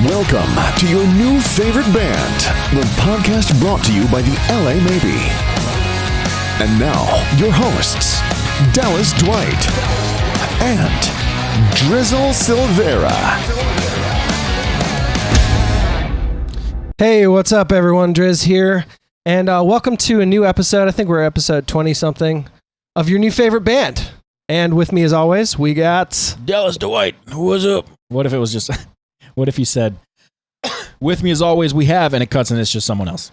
Welcome to your new favorite band, the podcast brought to you by the LA Maybe. And now, your hosts, Dallas Dwight and Drizzle Silvera. Hey, what's up, everyone? Driz here, and welcome to a new episode. I think we're episode 20-something of your new favorite band. And with me, as always, we got Dallas Dwight. What's up? What if it was just... What if you said, with me as always, we have, and it cuts and it's just someone else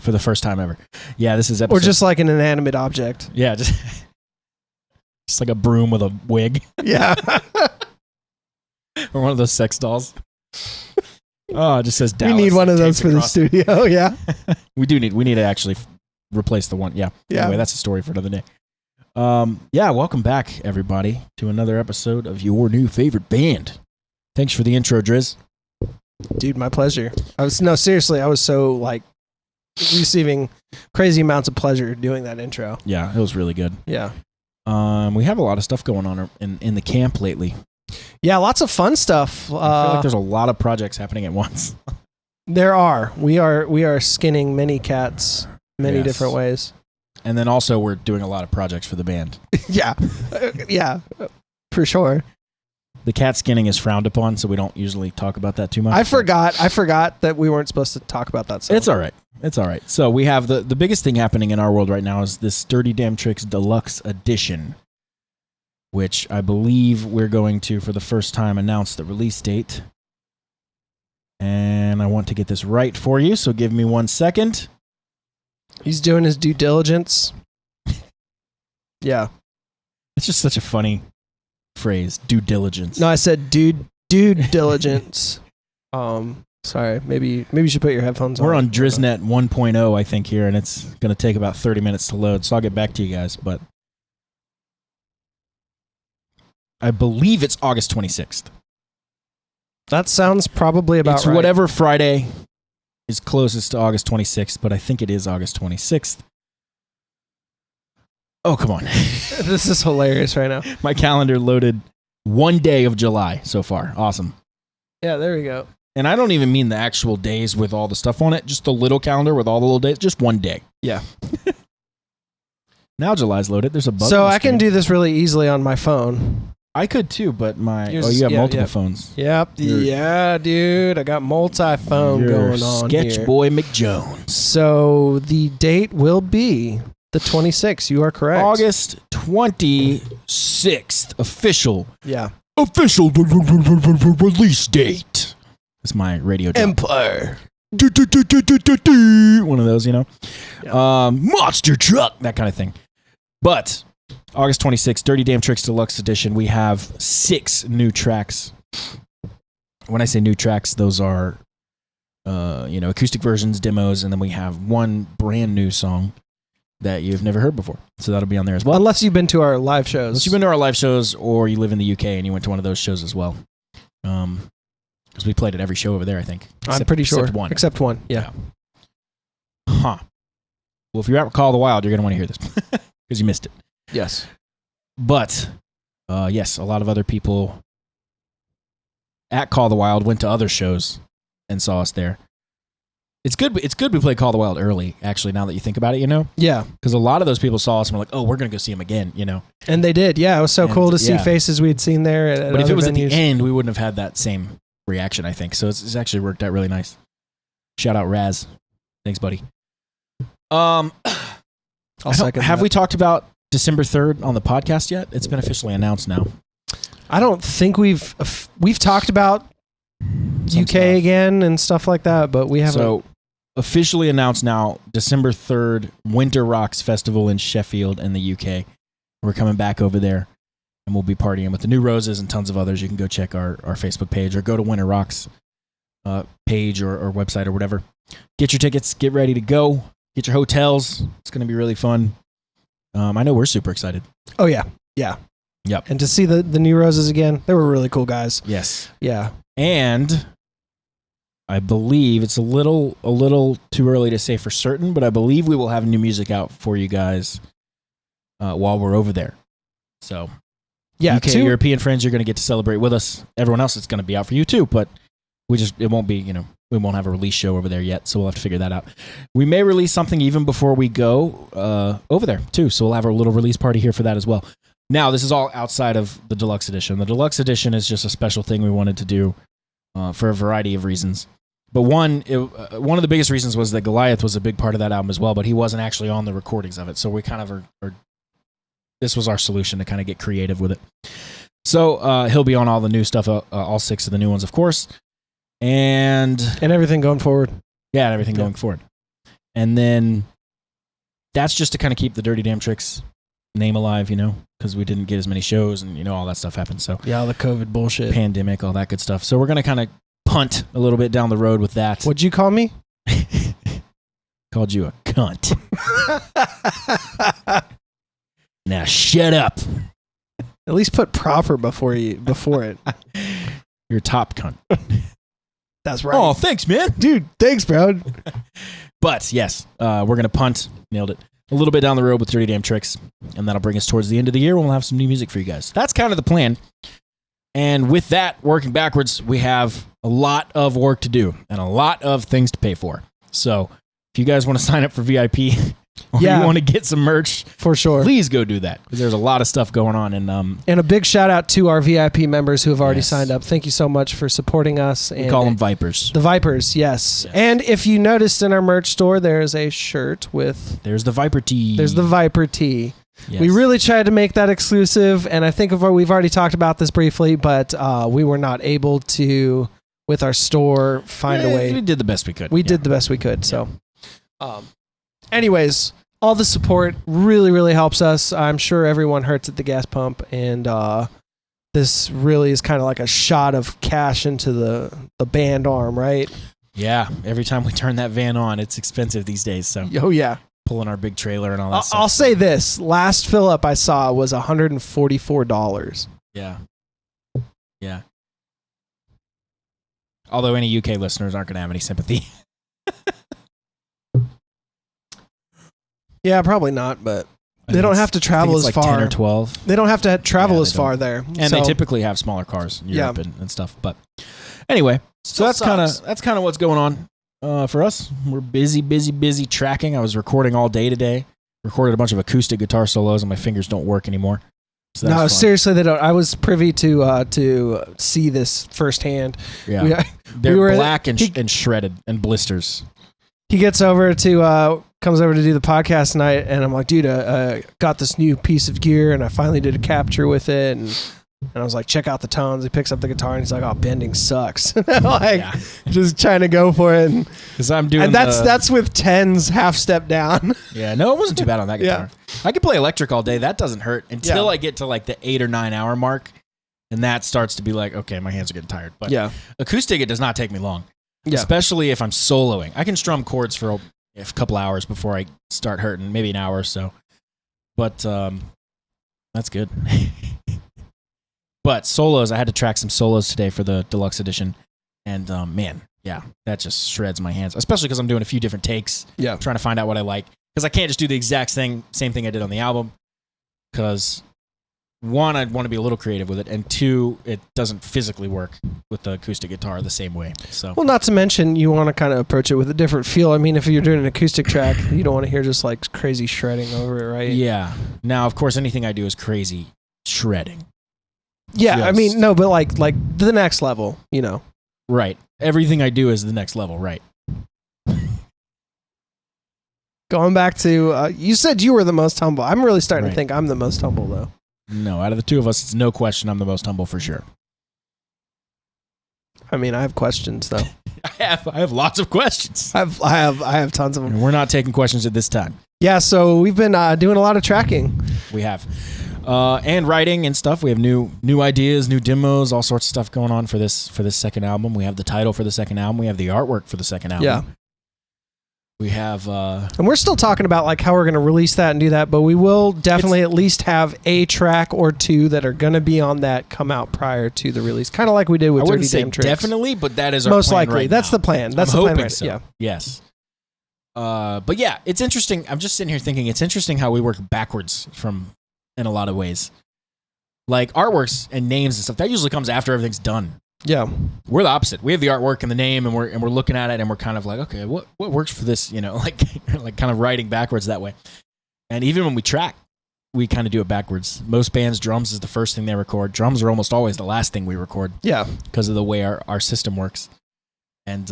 for the first time ever. Yeah, this is episode. Or just like an inanimate object. Yeah, just like a broom with a wig. Yeah. Or one of those sex dolls. Oh, it just says Dallas. We need one of those for the studio, yeah. We need to actually replace the one. Yeah. Anyway, that's a story for another day. Yeah, welcome back, everybody, to another episode of your new favorite band. Thanks for the intro, Driz. Dude, my pleasure. Seriously, I was so receiving crazy amounts of pleasure doing that intro. Yeah, it was really good. Yeah. We have a lot of stuff going on in the camp lately. Yeah, lots of fun stuff. I feel like there's a lot of projects happening at once. There are. We are skinning many cats many different ways. And then also we're doing a lot of projects for the band. Yeah. Yeah, for sure. The cat skinning is frowned upon, so we don't usually talk about that too much. I forgot that we weren't supposed to talk about that. It's all right. It's all right. So we have the biggest thing happening in our world right now is this Dirty Damn Tricks Deluxe Edition, which I believe we're going to, for the first time, announce the release date. And I want to get this right for you, so give me 1 second. He's doing his due diligence. Yeah. It's just such a funny phrase, due diligence. No, I said due diligence. Sorry, maybe you should put your headphones on. We're on Driznet 1.0, I think, here, and it's going to take about 30 minutes to load, so I'll get back to you guys, but I believe it's August 26th. That sounds probably about right. It's whatever Friday is closest to August 26th, but I think it is August 26th. Oh, come on. This is hilarious right now. My calendar loaded 1 day of July so far. Awesome. Yeah, there we go. And I don't even mean the actual days with all the stuff on it, just the little calendar with all the little days, just 1 day. Yeah. Now July's loaded. There's a bug. So I can do this really easily on my phone. I could too, but you have multiple phones. Yep. Yeah, dude. I got multi-phone going on Sketch here. Boy McJones. So the date will be the 26th. You are correct. August 26th. Official. Yeah. Official release date. That's my radio job. Empire. One of those, Yeah. Monster truck, that kind of thing. But August 26th, Dirty Damn Tricks Deluxe Edition, we have 6 new tracks. When I say new tracks, those are, acoustic versions, demos, and then we have 1 brand new song that you've never heard before. So that'll be on there as well. Unless you've been to our live shows. Unless you've been to our live shows or you live in the UK and you went to one of those shows as well. Because we played at every show over there, I think. I'm pretty sure. Except one. Yeah. Huh. Well, if you're at Call of the Wild, you're going to want to hear this because you missed it. Yes. But, yes, a lot of other people at Call of the Wild went to other shows and saw us there. It's good we played Call of the Wild early, actually, now that you think about it, Yeah. Because a lot of those people saw us and were like, oh, we're going to go see him again, And they did, yeah. It was so cool to see faces we'd seen there at But if it was venues. at the end, we wouldn't have had that same reaction, I think. So it's actually worked out really nice. Shout out Raz. Thanks, buddy. I'll second have that. we talked about December 3rd on the podcast yet? It's been officially announced now. I don't think we've talked about Some UK stuff. again and stuff like that, but we haven't. So officially announced now, December 3rd, Winter Rocks Festival in Sheffield in the UK. We're coming back over there and we'll be partying with the New Roses and tons of others. You can go check our Facebook page or go to Winter Rocks page or website or whatever. Get your tickets, get ready to go, get your hotels. It's going to be really fun. I know we're super excited. Oh, yeah. Yeah. Yep. And to see the New Roses again, they were really cool guys. Yes. Yeah. And I believe it's a little too early to say for certain, but I believe we will have new music out for you guys while we're over there. So, yeah, UK European friends, you're going to get to celebrate with us. Everyone else, it's going to be out for you too, but It won't be, we won't have a release show over there yet, so we'll have to figure that out. We may release something even before we go over there, too, so we'll have a little release party here for that as well. Now, this is all outside of the deluxe edition. The deluxe edition is just a special thing we wanted to do for a variety of reasons. But one of the biggest reasons was that Goliath was a big part of that album as well, but he wasn't actually on the recordings of it, so we kind of are this was our solution to kind of get creative with it. So he'll be on all the new stuff, all 6 of the new ones, of course. And everything going forward. Yeah, and everything going forward. And then that's just to kind of keep the Dirty Damn Tricks name alive, because we didn't get as many shows and, all that stuff happened. So yeah, all the COVID bullshit. Pandemic, all that good stuff. So we're going to kind of punt a little bit down the road with that. What'd you call me? Called you a cunt. Now shut up. At least put proper before it. You're top cunt. That's right. Oh, thanks, man. Dude, thanks, bro. But yes, we're going to punt. Nailed it. A little bit down the road with Dirty Damn Tricks. And that'll bring us towards the end of the year when we'll have some new music for you guys. That's kind of the plan. And with that, working backwards, we have a lot of work to do and a lot of things to pay for. So if you guys want to sign up for VIP or you want to get some merch, for sure, please go do that, because there's a lot of stuff going on. And a big shout out to our VIP members who have already signed up. Thank you so much for supporting us. We call them Vipers. The Vipers, yes. And if you noticed in our merch store, there's a shirt with... There's the Viper tee. There's the Viper tee. Yes. We really tried to make that exclusive, and I think we've already talked about this briefly, but we were not able to, with our store, find a way. We did the best we could. We did the best we could. So, anyways, all the support really, really helps us. I'm sure everyone hurts at the gas pump, and this really is kind of like a shot of cash into the band arm, right? Yeah. Every time we turn that van on, it's expensive these days. So. Oh, yeah. Pulling our big trailer and all that stuff. I'll say this. Last fill up I saw was $144. Yeah. Yeah. Although any UK listeners aren't going to have any sympathy. Yeah, probably not, but they don't have to travel as like far. 10 or 12. They don't have to travel as far there. And they typically have smaller cars in Europe and stuff. But anyway, so that's kind of what's going on. For us, we're busy tracking. I was recording all day today. Recorded a bunch of acoustic guitar solos, and my fingers don't work anymore. So no, seriously, they don't. I was privy to see this firsthand. Yeah, they're black and shredded and blisters. He gets over to comes over to do the podcast tonight, and I'm like, dude, I got this new piece of gear, and I finally did a capture with it, and I was like, check out the tones. He picks up the guitar and he's like, oh, bending sucks. Just trying to go for it. Because I'm doing, and that's with 10s half step down. Yeah, no, it wasn't too bad on that guitar. I could play electric all day. That doesn't hurt until I get to like the 8 or 9 hour mark, and that starts to be like, okay, my hands are getting tired. But acoustic, it does not take me long, especially if I'm soloing. I can strum chords for a couple hours before I start hurting, maybe an hour or so. But that's good. But solos, I had to track some solos today for the deluxe edition. And man, that just shreds my hands, especially because I'm doing a few different takes, trying to find out what I like. Because I can't just do the exact same thing I did on the album. Because one, I'd want to be a little creative with it, and two, it doesn't physically work with the acoustic guitar the same way. So, well, not to mention, you want to kind of approach it with a different feel. I mean, if you're doing an acoustic track, you don't want to hear just like crazy shredding over it, right? Yeah. Now, of course, anything I do is crazy shredding. Yeah, I mean, no, but like the next level, you know. Right. Everything I do is the next level, right. Going back to, you said you were the most humble. I'm really starting to think I'm the most humble, though. No, out of the two of us, it's no question I'm the most humble for sure. I mean, I have questions, though. I have lots of questions. I have tons of them. And we're not taking questions at this time. Yeah, so we've been doing a lot of tracking. We have. And writing and stuff. We have new ideas, new demos, all sorts of stuff going on for this second album. We have the title for the second album. We have the artwork for the second album. Yeah. We have... and we're still talking about like how we're going to release that and do that, but we will definitely at least have a track or two that are going to be on that come out prior to the release. Kind of like we did with Dirty Damn Tricks. Definitely, but that is our most plan likely. Right That's now. the plan. That's I'm the plan. Hoping so. Yeah. Yes. But yeah, it's interesting. I'm just sitting here thinking it's interesting how we work backwards from... in a lot of ways. Like artworks and names and stuff, that usually comes after everything's done. Yeah. We're the opposite. We have the artwork and the name, and we're looking at it, and we're kind of like, okay, what works for this? You know, like kind of writing backwards that way. And even when we track, we kind of do it backwards. Most bands, drums is the first thing they record. Drums are almost always the last thing we record. Yeah. Because of the way our system works. And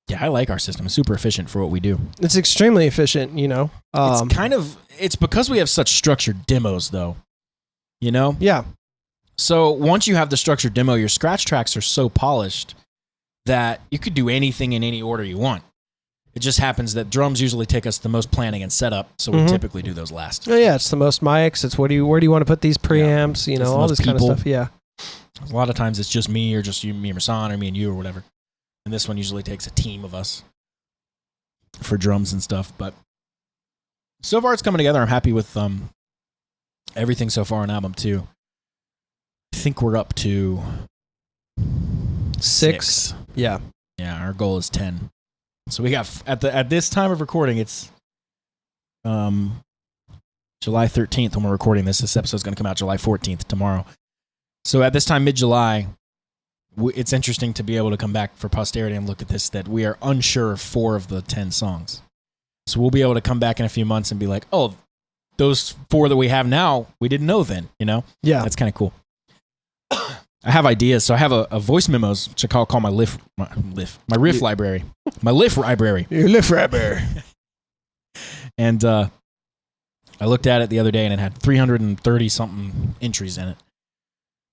yeah, I like our system. It's super efficient for what we do. It's extremely efficient, you know. It's because we have such structured demos, though. You know? Yeah. So once you have the structured demo, your scratch tracks are so polished that you could do anything in any order you want. It just happens that drums usually take us the most planning and setup, so we typically do those last. Oh yeah, it's the most mics. It's where do you want to put these preamps? You know, all this kind of stuff. Yeah. A lot of times it's just me or just you, me and Rasan, or me and you or whatever. And this one usually takes a team of us for drums and stuff. But so far it's coming together. I'm happy with everything so far on album 2. I think we're up to 6. Yeah. Yeah, our goal is 10. So we got at this time of recording, it's July 13th when we're recording this. This episode is going to come out July 14th tomorrow. So at this time, mid-July, it's interesting to be able to come back for posterity and look at this, that we are unsure of 4 of the 10 songs. So we'll be able to come back in a few months and be like, oh, those 4 that we have now, we didn't know then, you know? Yeah. That's kind of cool. I have ideas, so I have a voice memos, which I call my riff library. My riff library. Your riff library. And I looked at it the other day, and it had 330-something entries in it.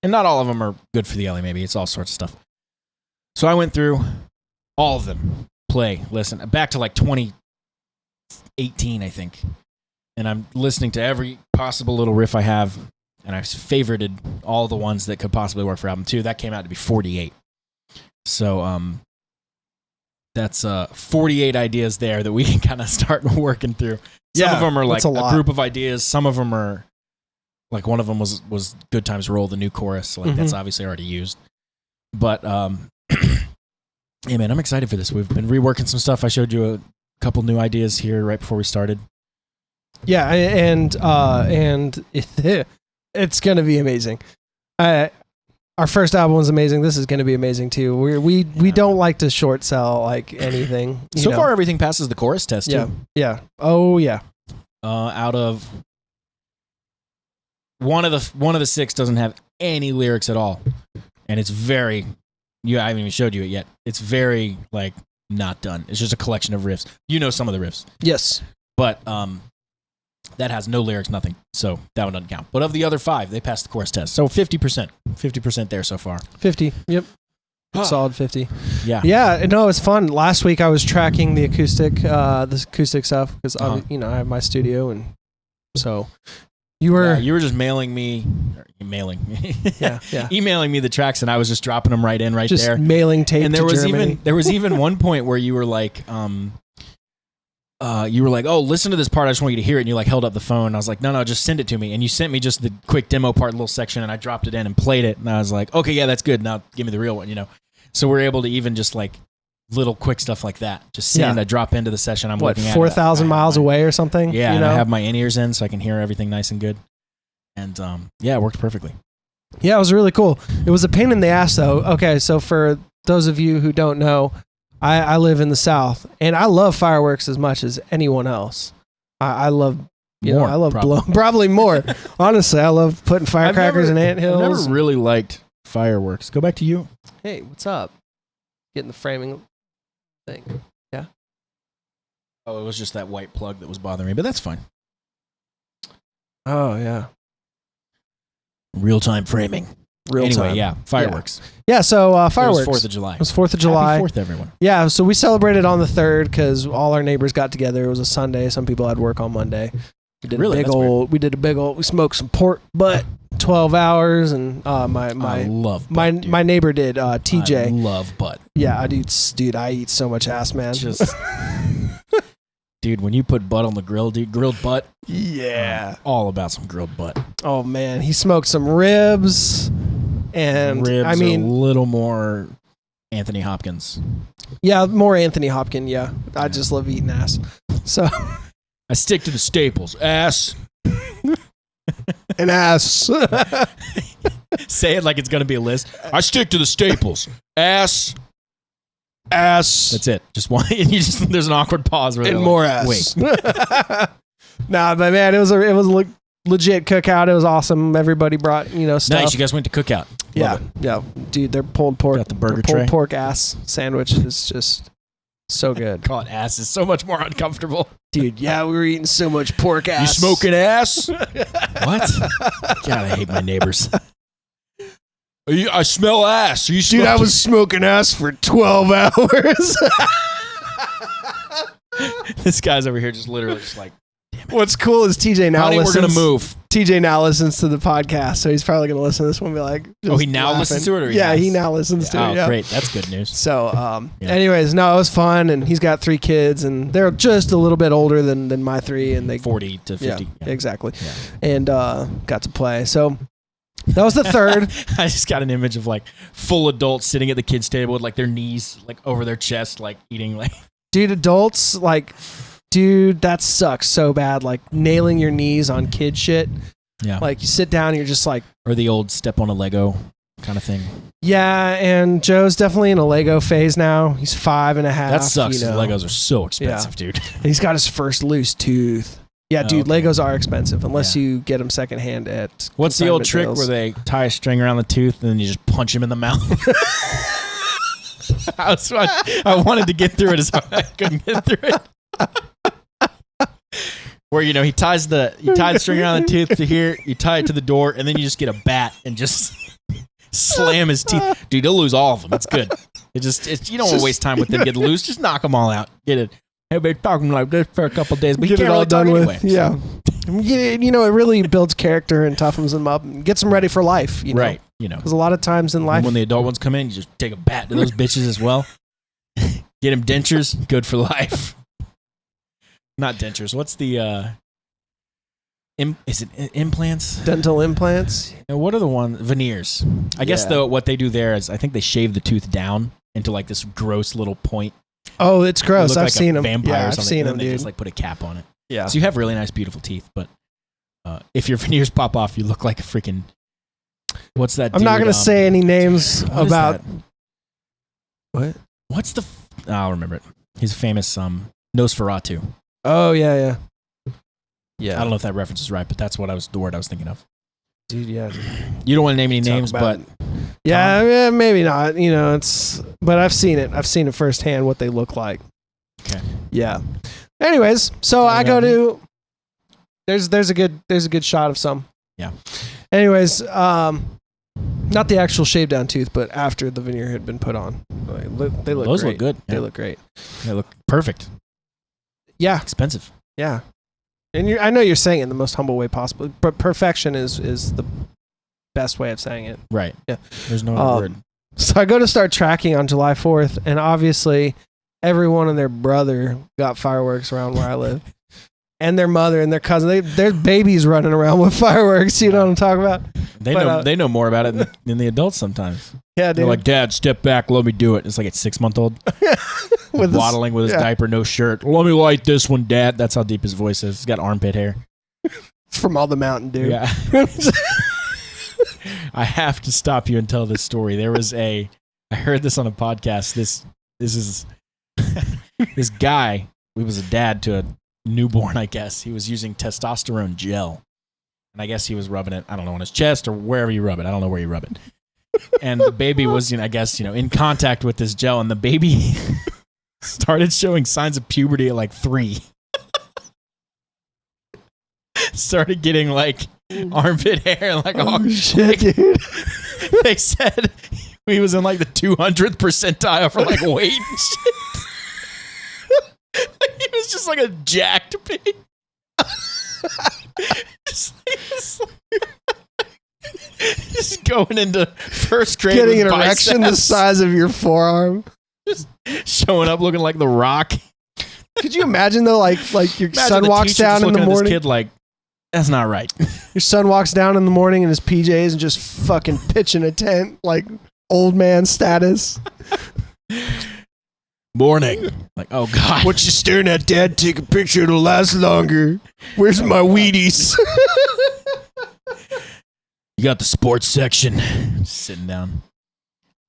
And not all of them are good for the LA, maybe. It's all sorts of stuff. So I went through all of them. Play, listen. Back to like 2018, I think. And I'm listening to every possible little riff I have. And I favorited all the ones that could possibly work for album 2. That came out to be 48. So that's 48 ideas there that we can kind of start working through. Some of them are like a group of ideas. Some of them are like, one of them was Good Times Roll, the new chorus. So like that's obviously already used. But yeah, man, I'm excited for this. We've been reworking some stuff. I showed you a couple new ideas here right before we started. Yeah, and it's going to be amazing. Our first album was amazing. This is going to be amazing too. We don't like to short sell like anything. So far, everything passes the chorus test too. Yeah. Oh yeah. Out of one of the 6 doesn't have any lyrics at all, and it's very. I haven't even showed you it yet. It's very like not done. It's just a collection of riffs. You know some of the riffs. Yes. But that has no lyrics, nothing. So that one doesn't count. But of the other 5, they passed the chorus test. So 50%. 50% there so far. 50. Yep. Solid 50. Yeah. Yeah. No, it's fun. Last week I was tracking the acoustic stuff because I have my studio, and so you were just emailing me the tracks, and I was just dropping them right in there. Just mailing tape. And there was even one point where you were like, oh, listen to this part. I just want you to hear it. And you like held up the phone. I was like, no, just send it to me. And you sent me just the quick demo part, little section, and I dropped it in and played it. And I was like, okay, yeah, that's good. Now give me the real one, you know? So we're able to even just like little quick stuff like that. Just send, I drop into the session. I'm looking at 4,000 miles away or something? Yeah. And I have my in-ears in so I can hear everything nice and good. And yeah, it worked perfectly. Yeah, it was really cool. It was a pain in the ass though. Okay. So for those of you who don't know, I live in the South, and I love fireworks as much as anyone else. I love, probably more. Honestly, I love putting firecrackers in anthills. I've never really liked fireworks. Go back to you. Hey, what's up? Getting the framing thing. Yeah. Oh, it was just that white plug that was bothering me, but that's fine. Oh, yeah. Real-time framing. Anyway, yeah, fireworks. Yeah, so fireworks. It was 4th of July. It was 4th of July. Happy 4th, everyone. Yeah, so we celebrated on the 3rd because all our neighbors got together. It was a Sunday. Some people had work on Monday. We did we smoked some pork butt, 12 hours, and my neighbor did, TJ. I love butt. Yeah, I do, dude, I eat so much ass, man. Dude, when you put butt on the grill, dude, grilled butt. Yeah. All about some grilled butt. Oh, man. He smoked some ribs. And ribs are a little more Anthony Hopkins. Yeah, more Anthony Hopkins, yeah. I just love eating ass. So I stick to the staples. Ass, An ass. Say it like it's going to be a list. I stick to the staples. Ass. That's it. Just one. There's an awkward pause. Where And they're more like, ass. Wait. Nah, but man, it was a legit cookout. It was awesome. Everybody brought, stuff. Nice. You guys went to cookout. Yeah. Love it. Yeah. Dude, their pulled pork. Got the burger their pulled tray. pork ass sandwich is just so good. Call it ass is so much more uncomfortable. Dude, yeah, we were eating so much pork ass. You smoking ass? What? God, I hate my neighbors. I smell ass. Are you Dude, I was smoking ass for 12 hours. This guy's over here just literally just like, What's cool is TJ now honey, we're listens. going to move. TJ now listens to the podcast, so he's probably going to listen to this one and be like, Oh, he now laughing. listens to it? Or he now listens to it. Oh, Yeah. great. That's good news. So, Yeah. anyways, no, it was fun, and he's got 3 kids, and they're just a little bit older than my 3, and they 40 to 50. Yeah, exactly, Yeah. and got to play. So that was the third. I just got an image of like full adults sitting at the kids' table with like their knees like over their chest, like eating like. Dude, adults dude, that sucks so bad. Like nailing your knees on kid shit. Yeah. Like you sit down and you're just like. Or the old step on a Lego kind of thing. Yeah, and Joe's definitely in a Lego phase now. He's 5.5. That sucks. The Legos are so expensive, dude. And he's got his first loose tooth. Yeah, dude, okay. Legos are expensive unless you get them secondhand at. What's the old trick deals. where they tie a string around the tooth and then you just punch him in the mouth? I wanted to get through it as hard as I couldn't get through it. Where he ties the string around the tooth to here, you tie it to the door, and then you just get a bat and just slam his teeth. Dude, he'll lose all of them. It's good. You don't want to waste time with them. Get loose. Just knock them all out. Get it. Everybody talking like this for a couple of days, but you Get can't it all really done talk with. anyway. Yeah. It really builds character and toughens them up and gets them ready for life. Right. Because a lot of times in life. And when the adult ones come in, you just take a bat to those bitches as well. Get them dentures. Good for life. Not dentures. What's the is it implants? Dental implants. And what are the ones? Veneers. I guess what they do there is I think they shave the tooth down into like this gross little point. Oh, it's gross. Look I've like seen a them. vampire Yeah, or I've something. seen And them, then they dude. just like put a cap on it. Yeah. So you have really nice, beautiful teeth, but if your veneers pop off, you look like a freaking. What's that? I'm not going to say any names what about. is that? What? What's the? I'll remember it. He's a famous Nosferatu. Oh, yeah. Yeah. I don't know if that reference is right, but that's the word I was thinking of. Dude, yeah. You don't want to name any names, but yeah, maybe not. But I've seen it. I've seen it firsthand what they look like. Okay. Yeah. Anyways, so I go to. There's a good shot of some. Yeah. Anyways, not the actual shave down tooth, but after the veneer had been put on, they look. Those great. look good. They Yeah. look great. They look perfect. Yeah. Expensive. Yeah. And I know you're saying it in the most humble way possible, but perfection is the best way of saying it. Right. Yeah. There's no other word. So I go to start tracking on July 4th, and obviously everyone and their brother got fireworks around where I live. And their mother and their cousin. There's babies running around with fireworks. You know what I'm talking about? They know more about it than the adults sometimes. Yeah, dude. They're like, Dad, step back, let me do it. It's like a 6-month-old waddling with his diaper, no shirt. Let me light this one, Dad. That's how deep his voice is. He's got armpit hair. It's from all the Mountain Dew. Yeah. I have to stop you and tell this story. I heard this on a podcast. This is this guy. He was a dad to a newborn, I guess. He was using testosterone gel. And I guess he was rubbing it, I don't know, on his chest or wherever you rub it. I don't know where you rub it. And the baby was, I guess, in contact with this gel, and the baby started showing signs of puberty at like 3. Started getting like armpit hair, like all shit, dude. They said he was in like the 200th percentile for like weight and shit. He was just like a jacked pig. Just going into first grade, Getting an with erection the biceps. size of your forearm. Just showing up looking like The Rock. Could you imagine though, like your Imagine son the walks teacher down just in the looking at this morning. kid like, that's not right. Your son walks down in the morning in his PJs and just fucking pitching a tent like old man status. Morning. Like, oh God. What you staring at, Dad? Take a picture, it'll last longer. Where's my Wheaties? You got the sports section. Just sitting down.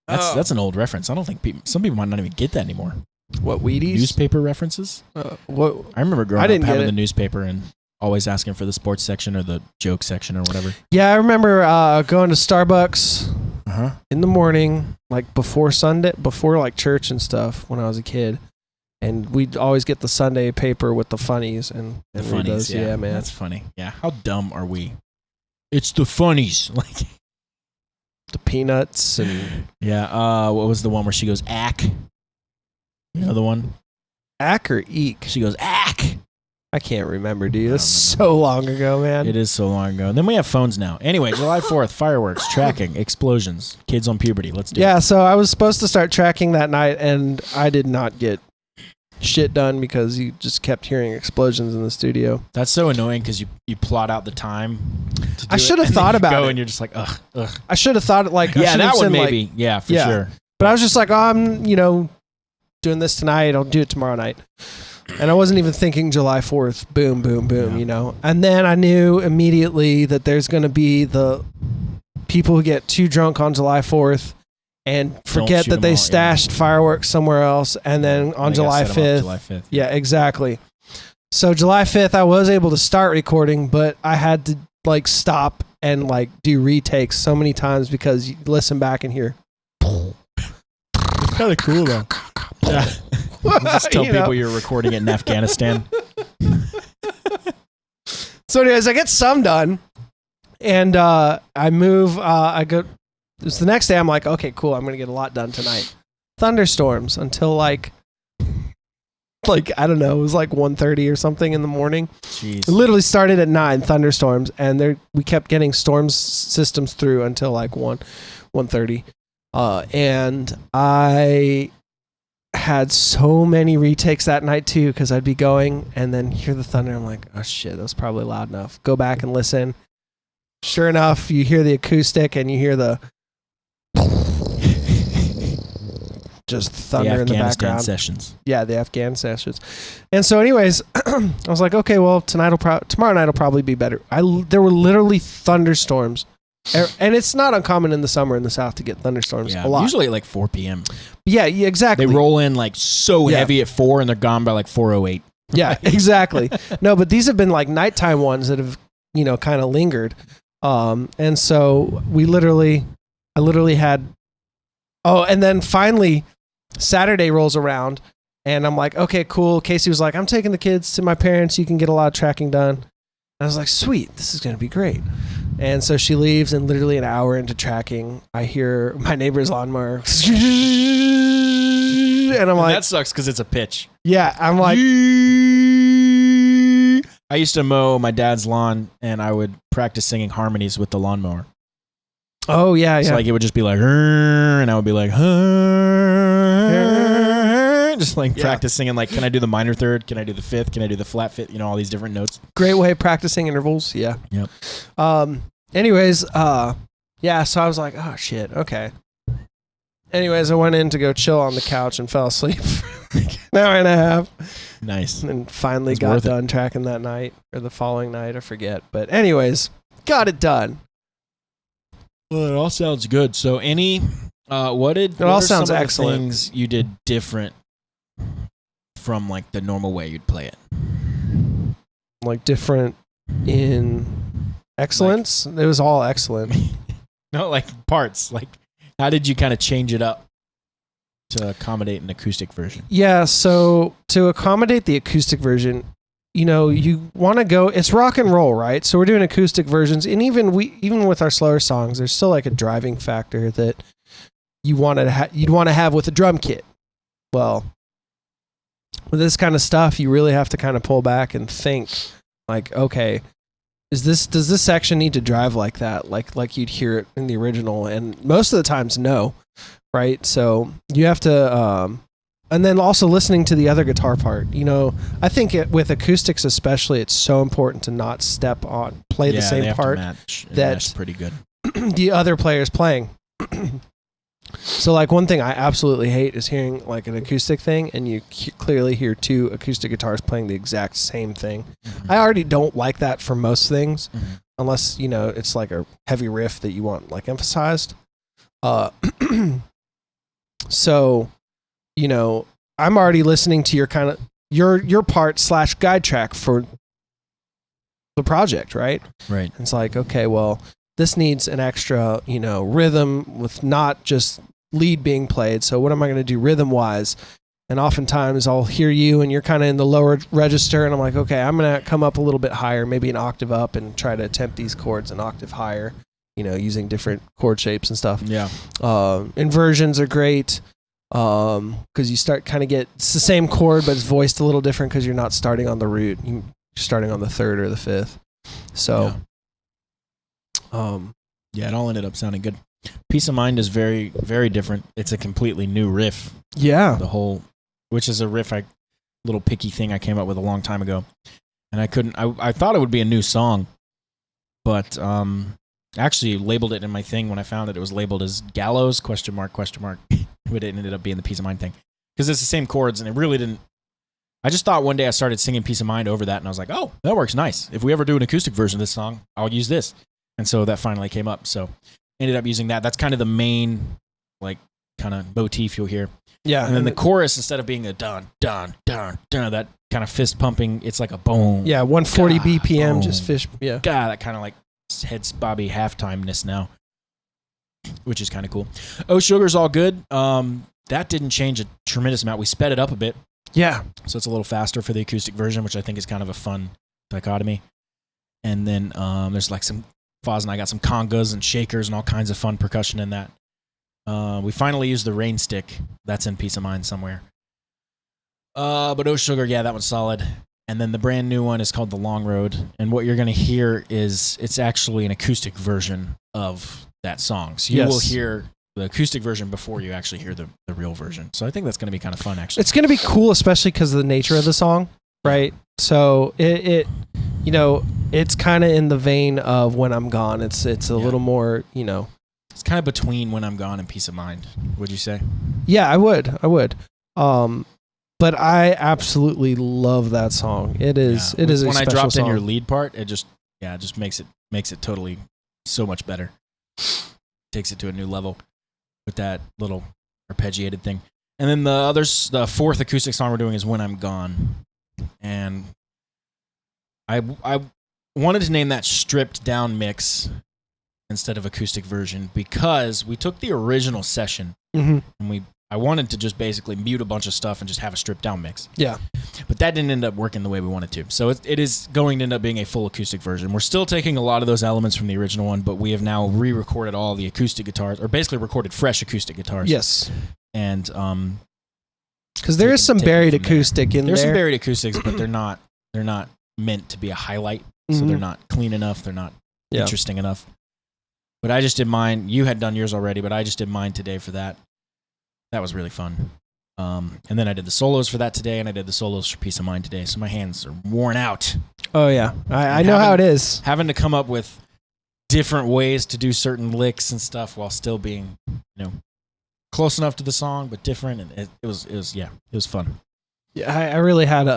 That's an old reference. I don't think some people might not even get that anymore. What, Wheaties? Newspaper references? What? I remember growing up having the newspaper and always asking for the sports section or the joke section or whatever. Yeah, I remember going to Starbucks in the morning, like before like church and stuff when I was a kid. And we'd always get the Sunday paper with the funnies and The read funnies, those. Yeah, man. That's funny. Yeah, how dumb are we? It's the funnies. Like the peanuts and yeah. What was the one where she goes ack? You know the one? ack or eek? She goes ack. I can't remember, dude. That's so long ago, man. It is so long ago. And then we have phones now. Anyway, July 4th, fireworks, tracking, explosions, kids on puberty. Let's do it. Yeah, so I was supposed to start tracking that night, and I did not get shit done because you just kept hearing explosions in the studio. That's so annoying because you plot out the time. I should have thought about it. And you're just like, ugh. I should have thought like, yeah, that one like, maybe. Yeah, for sure. But I was just like, oh, I'm, doing this tonight. I'll do it tomorrow night. And I wasn't even thinking July 4th. Boom, boom, boom, And then I knew immediately that there's going to be the people who get too drunk on July 4th and forget that they stashed fireworks somewhere else. And then on July 5th. Yeah, exactly. So July 5th, I was able to start recording, but I had to like stop and like do retakes so many times because you listen back and hear. It's kind of cool though. Yeah. Just tell people you're recording it in Afghanistan. So anyways, I get some done and I move, it's the next day. I'm like, okay, cool. I'm going to get a lot done tonight. Thunderstorms until like, I don't know. It was like 1:30 or something in the morning. Jeez. It literally started at 9 thunderstorms and we kept getting storm systems through until like 1:30. And I had so many retakes that night too because I'd be going and then hear the thunder. I'm like, oh shit, that was probably loud enough. Go back and listen. Sure enough, you hear the acoustic and you hear the just thunder in the background. Sessions. Yeah, the Afghan sessions. And so anyways, I was like, okay, well, tomorrow night will probably be better. There were literally thunderstorms. And it's not uncommon in the summer in the South to get thunderstorms a lot. Usually at like 4 p.m. Yeah, exactly. They roll in like so heavy at 4 and they're gone by like 4:08. Yeah, exactly. No, but these have been like nighttime ones that have, kind of lingered. And so I literally had, and then finally Saturday rolls around and I'm like, okay, cool. Casey was like, I'm taking the kids to my parents. You can get a lot of tracking done. And I was like, sweet, this is going to be great. And so she leaves, and literally an hour into tracking, I hear my neighbor's lawnmower. And I'm like... That sucks because it's a pitch. Yeah, I'm like... I used to mow my dad's lawn, and I would practice singing harmonies with the lawnmower. Oh, yeah, yeah. So like it would just be like... And I would be like... Just like practice singing, like, can I do the minor third? Can I do the fifth? Can I do the flat fifth? All these different notes. Great way of practicing intervals. Yeah. Yep. Anyways, so I was like, oh, shit. Okay. Anyways, I went in to go chill on the couch and fell asleep for like an hour and a half. Nice. And finally got done tracking that night or the following night. I forget. But anyways, got it done. Well, it all sounds good. So what all are sounds some of the excellent. things you did different from like the normal way you'd play it? Like different in excellence? It was all excellent. No, like parts. Like how did you kind of change it up to accommodate an acoustic version? Yeah, so to accommodate the acoustic version, you want to go, it's rock and roll, right? So we're doing acoustic versions, and even with our slower songs, there's still like a driving factor that you'd want to have with a drum kit. Well, with this kind of stuff, you really have to kind of pull back and think like, okay, does this section need to drive like that? Like you'd hear it in the original? And most of the times, no. Right. So you have to, and then also listening to the other guitar part, I think with acoustics, especially, it's so important to not play the same part that's pretty good. The other player's playing. So like one thing I absolutely hate is hearing like an acoustic thing and you clearly hear two acoustic guitars playing the exact same thing. Mm-hmm. I already don't like that for most things, unless, you know, it's like a heavy riff that you want like emphasized. So, you know, I'm already listening to your part / guide track for the project, right? Right. It's like, okay, well, this needs an extra, you know, rhythm with not just lead being played. So what am I going to do rhythm wise? And oftentimes I'll hear you and you're kind of in the lower register and I'm like, okay, I'm going to come up a little bit higher, maybe an octave up, and try to attempt these chords an octave higher, you know, using different chord shapes and stuff. Yeah. Inversions are great. Because you start kind of it's the same chord, but it's voiced a little different because you're not starting on the root. You're starting on the third or the fifth. So, yeah, it all ended up sounding good. Peace of Mind is very, very different. It's a completely new riff. Yeah. Which is a riff, little picky thing I came up with a long time ago. And I thought it would be a new song, but actually labeled it in my thing when I found it. It was labeled as Gallows, ? But it ended up being the Peace of Mind thing. Because it's the same chords, and it really didn't. I just thought one day I started singing Peace of Mind over that, and I was like, oh, that works nice. If we ever do an acoustic version of this song, I'll use this. And so that finally came up. So ended up using that. That's kind of the main, like, kind of motif you'll hear. Yeah. And then the chorus, instead of being a dun, dun, dun, dun, that kind of fist pumping, it's like a boom. Yeah, 140 God, BPM, boom. just fish. Yeah. God, that kind of like heads Bobby halftimeness now, which is kind of cool. Oh, Sugar's all good. That didn't change a tremendous amount. We sped it up a bit. Yeah. So it's a little faster for the acoustic version, which I think is kind of a fun dichotomy. And then there's like some, Foz and I got some congas and shakers and all kinds of fun percussion in that. We finally used the rain stick. That's in Peace of Mind somewhere. But Oh Sugar, yeah, that one's solid. And then the brand new one is called The Long Road. And what you're going to hear is it's actually an acoustic version of that song. So you will hear the acoustic version before you actually hear the real version. So I think that's going to be kind of fun, actually. It's going to be cool, especially because of the nature of the song, right? So it you know, it's kind of in the vein of When I'm Gone. It's a little more, you know. It's kind of between When I'm Gone and Peace of Mind, would you say? Yeah, I would. But I absolutely love that song. It is a special song. When I dropped in your lead part, it just makes it totally so much better. Takes it to a new level with that little arpeggiated thing. And then the fourth acoustic song we're doing is When I'm Gone. And I wanted to name that stripped down mix instead of acoustic version because we took the original session and I wanted to just basically mute a bunch of stuff and just have a stripped down mix. Yeah. But that didn't end up working the way we wanted to. So it is going to end up being a full acoustic version. We're still taking a lot of those elements from the original one, but we have now re-recorded all the acoustic guitars, or basically recorded fresh acoustic guitars. Yes. And because there is some baried acoustic in there. There's some baried acoustics, but they're not meant to be a highlight. So they're not clean enough. They're not interesting enough. But I just did mine. You had done yours already, but I just did mine today for that. That was really fun. And then I did the solos for that today, and I did the solos for Peace of Mind today. So my hands are worn out. Oh, yeah. I know how it is. Having to come up with different ways to do certain licks and stuff while still being, close enough to the song, but different. And it was fun. Yeah, I really had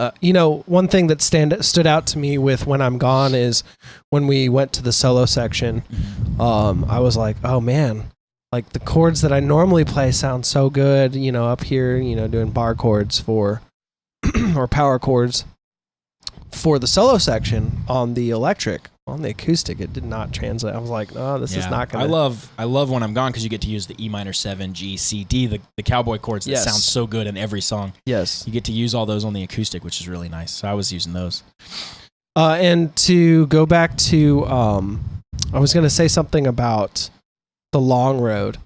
one thing that stood out to me with When I'm Gone is when we went to the solo section, I was like, oh man, like the chords that I normally play sound so good, up here, doing bar chords or power chords for the solo section on the electric. On the acoustic, it did not translate. I was like, "Oh, this is not going to." I love When I'm Gone because you get to use the E minor 7, G, C, D, the cowboy chords that sound so good in every song. Yes, you get to use all those on the acoustic, which is really nice. So I was using those. And to go back to, I was going to say something about The Long Road,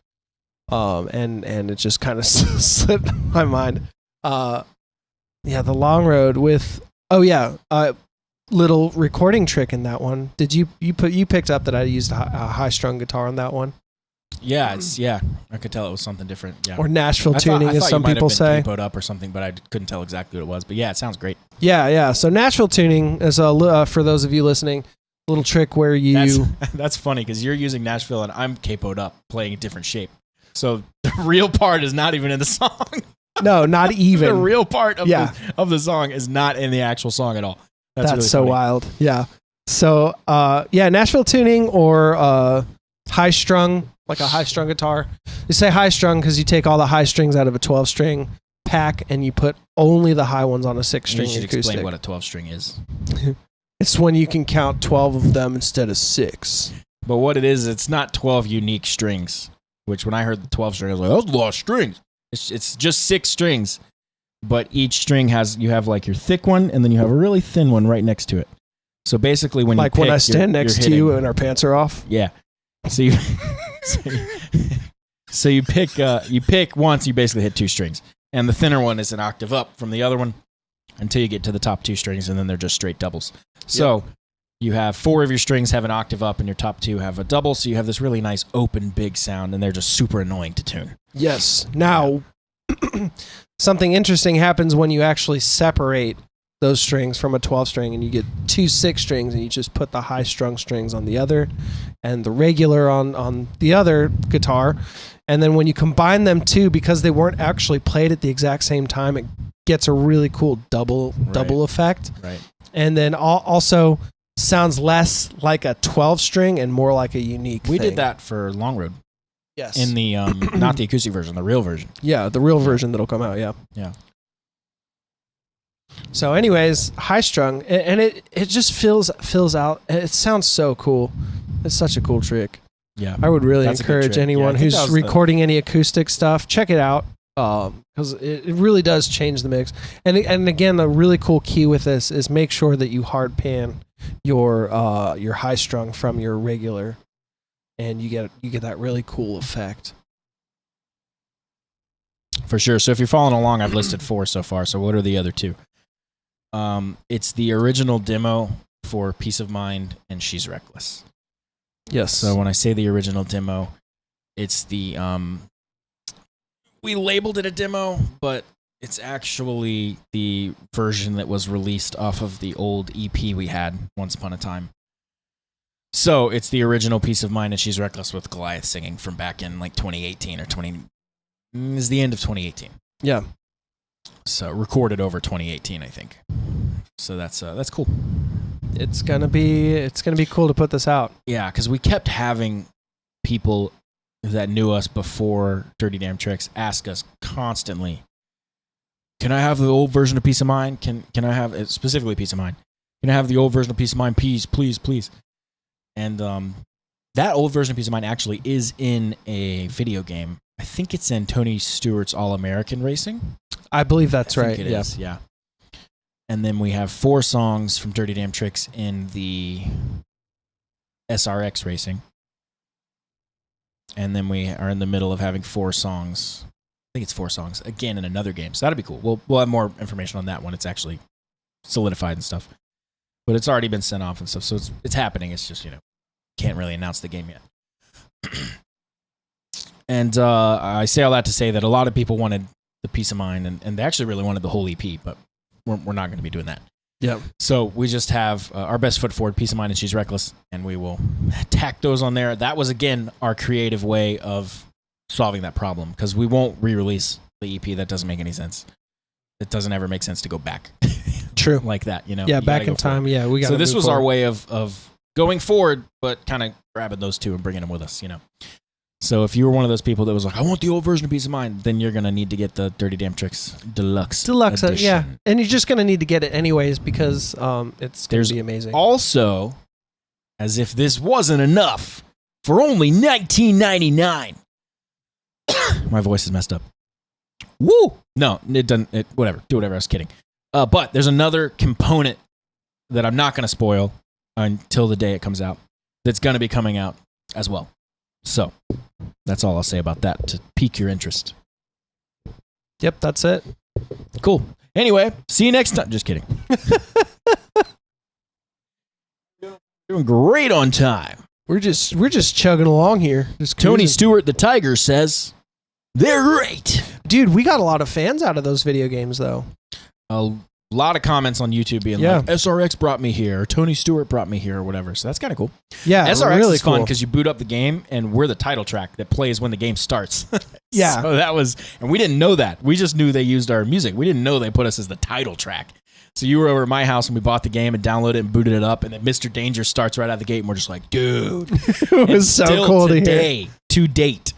and it just kind of slipped my mind. The Long Road with little recording trick in that one. Did you picked up that I used a high strung guitar on that one? Yeah, I could tell it was something different. Yeah, or Nashville tuning, as some people say. Capoed up or something, but I couldn't tell exactly what it was. But yeah, it sounds great. Yeah. So Nashville tuning is for those of you listening, a little trick where you. That's funny because you're using Nashville and I'm capoed up, playing a different shape. So the real part is not even in the song. No, not even. The real part of the song is not in the actual song at all. That's really so funny. Wild. Yeah. So, Nashville tuning or high strung, like a high strung guitar. You say high strung because you take all the high strings out of a 12 string pack and you put only the high ones on a 6 string You should acoustic. explain what a 12 string is. It's when you can count 12 of them instead of 6. But what it is, it's not 12 unique strings, which when I heard the 12 string, I was like, that's a lot of strings. It's just 6 strings, but each string you have like your thick one and then you have a really thin one right next to it. So basically when like you pick, when I stand next to you and our pants are off. Yeah. So you so you pick once, you basically hit 2 strings. And the thinner one is an octave up from the other one until you get to the top 2 strings, and then they're just straight doubles. So you have 4 of your strings have an octave up, and your top 2 have a double, so you have this really nice open big sound, and they're just super annoying to tune. Yes. Now, something interesting happens when you actually separate those strings from a 12 string and you get 2 6 strings and you just put the high strung strings on the other and the regular on the other guitar. And then when you combine them too, because they weren't actually played at the exact same time, it gets a really cool double effect. Right. And then also sounds less like a 12 string and more like a unique We thing. did that for Long Road. Yes. In the, not the acoustic version, the real version. Yeah, the real version that'll come out, yeah. Yeah. So anyways, high strung, and it just fills out. It sounds so cool. It's such a cool trick. Yeah. I would really That's a good encourage trick. anyone Yeah, I think who's that was recording any acoustic stuff, check it out. Because it really does change the mix. And again, the really cool key with this is make sure that you hard pan your high strung from your regular, and you get that really cool effect. For sure. So if you're following along, I've listed 4 so far. So what are the other 2? It's the original demo for Peace of Mind and She's Reckless. Yes. So when I say the original demo, it's the we labeled it a demo, but it's actually the version that was released off of the old EP we had once upon a time. So it's the original Peace of Mind and She's Reckless with Goliath singing from back in like 2018 or is the end of 2018. Yeah. So recorded over 2018, I think. So that's cool. It's gonna be cool to put this out. Yeah, because we kept having people that knew us before Dirty Damn Tricks ask us constantly, "Can I have the old version of Peace of Mind? Can I have specifically Peace of Mind? Can I have the old version of Peace of Mind, please?" And that old version of Peace of Mind actually is in a video game. I think it's in Tony Stewart's All American Racing. I believe that's I right. think it is, yeah. And then we have 4 songs from Dirty Damn Tricks in the SRX Racing. And then we are in the middle of having 4 songs. I think it's 4 songs again in another game. So that'd be cool. We'll have more information on that when it's actually solidified and stuff. But it's already been sent off and stuff. So it's happening. It's just, can't really announce the game yet. And I say all that to say that a lot of people wanted the Peace of Mind, and they actually really wanted the whole EP, but we're not going to be doing that. Yeah. So we just have our best foot forward, Peace of Mind and She's Reckless, and we will tack those on there. That was, again, our creative way of solving that problem, because we won't re-release the EP. That doesn't make any sense. It doesn't ever make sense to go back. True. Like that, Yeah, You back gotta in go time, forward. yeah. We got. So this was our way of going forward, but kind of grabbing those 2 and bringing them with us, So if you were one of those people that was like, I want the old version of Peace of Mind, then you're going to need to get the Dirty Damn Tricks Deluxe edition. Yeah. And you're just going to need to get it anyways because it's going to be amazing. Also, as if this wasn't enough, for only $19.99. My voice is messed up. Woo! No, it doesn't. Whatever. Do whatever. I was kidding. But there's another component that I'm not going to spoil until the day it comes out that's going to be coming out as well. So that's all I'll say about that to pique your interest. Yep, that's it. Cool. Anyway, see you next time. Just kidding. Doing great on time. We're just chugging along here. Just Tony cruising. Stewart, the Tiger, says they're great. Dude, we got a lot of fans out of those video games though. A lot of comments on YouTube being like, SRX brought me here, or Tony Stewart brought me here, or whatever. So that's kind of cool. Yeah, SRX really is fun cool. because you boot up the game and we're the title track that plays when the game starts. Yeah. So that was, and we didn't know that. We just knew they used our music. We didn't know they put us as the title track. So you were over at my house and we bought the game and downloaded it and booted it up, and then Mr. Danger starts right out of the gate and we're just like, dude. It was so cool today, to date,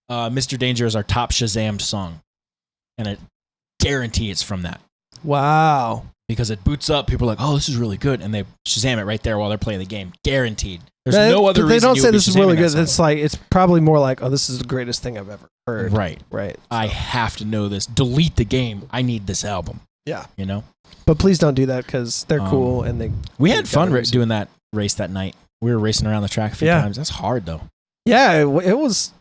Mr. Danger is our top Shazammed song. And I guarantee it's from that. Wow. Because it boots up, people are like, oh, this is really good. And they Shazam it right there while they're playing the game. Guaranteed. There's no other reason. They don't you say would be this is really Shazamming good. It's like, it's probably more like, oh, this is the greatest thing I've ever heard. Right. Right. I have to know this. Delete the game. I need this album. Yeah. You know? But please don't do that because they're cool and they. We had fun doing that race that night. We were racing around the track a few times. That's hard, though. Yeah, it was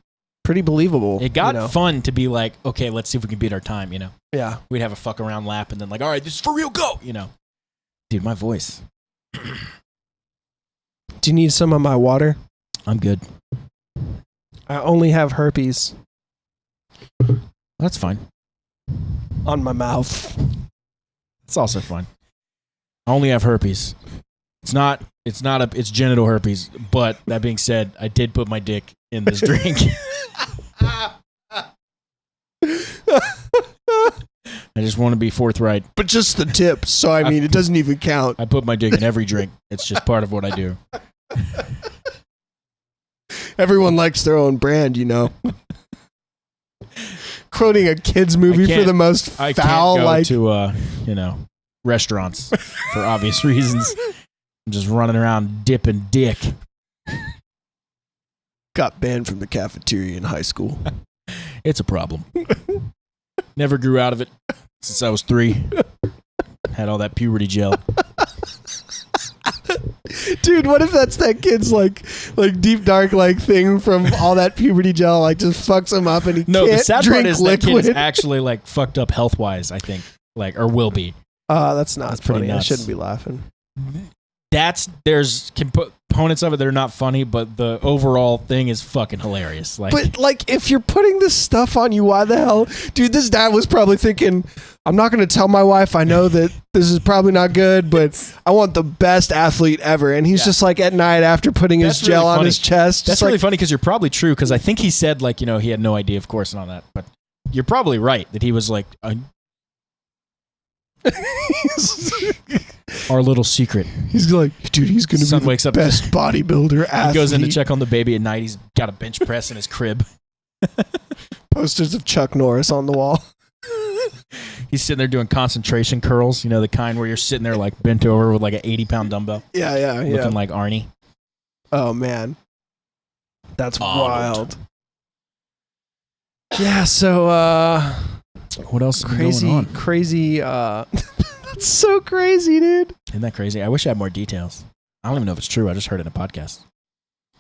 pretty believable. It got fun to be like, okay, let's see if we can beat our time, you know? Yeah. We'd have a fuck around lap and then like, all right, this is for real, go, you know? Dude, my voice. Do you need some of my water? I'm good. I only have herpes. That's fine. On my mouth. It's also fine. I only have herpes. It's genital herpes, but that being said, I did put my dick in this drink. I just want to be forthright. But just the tip, so I mean, it doesn't even count. I put my dick in every drink. It's just part of what I do. Everyone likes their own brand, you know. Quoting a kid's movie for the most foul, I can't go to restaurants for obvious reasons. I'm just running around dipping dick. Got banned from the cafeteria in high school. It's a problem. Never grew out of it since I was 3. Had all that puberty gel. Dude, what if that's that kid's like deep dark thing from all that puberty gel just fucks him up and he can't the sad drink part is liquid. that kid is actually fucked up health wise, I think, or will be. That's not pretty funny. nuts. I shouldn't be laughing. There's components of it that are not funny, but the overall thing is fucking hilarious. But if you're putting this stuff on you, why the hell, dude? This dad was probably thinking, I'm not going to tell my wife. I know that this is probably not good, but I want the best athlete ever. And he's just at night after putting his gel on his chest. That's really funny because you're probably true. Because I think he said he had no idea, of course, and all that. But you're probably right that he was like. Our little secret. He's like, dude, he's going to be the best bodybuilder athlete. He goes in to check on the baby at night. He's got a bench press in his crib. Posters of Chuck Norris on the wall. He's sitting there doing concentration curls, the kind where you're sitting there bent over with an 80-pound dumbbell. Yeah. Looking like Arnie. Oh, man. That's wild. Yeah, so what else is going on? Crazy. That's so crazy, dude. Isn't that crazy? I wish I had more details. I don't even know if it's true. I just heard it in a podcast.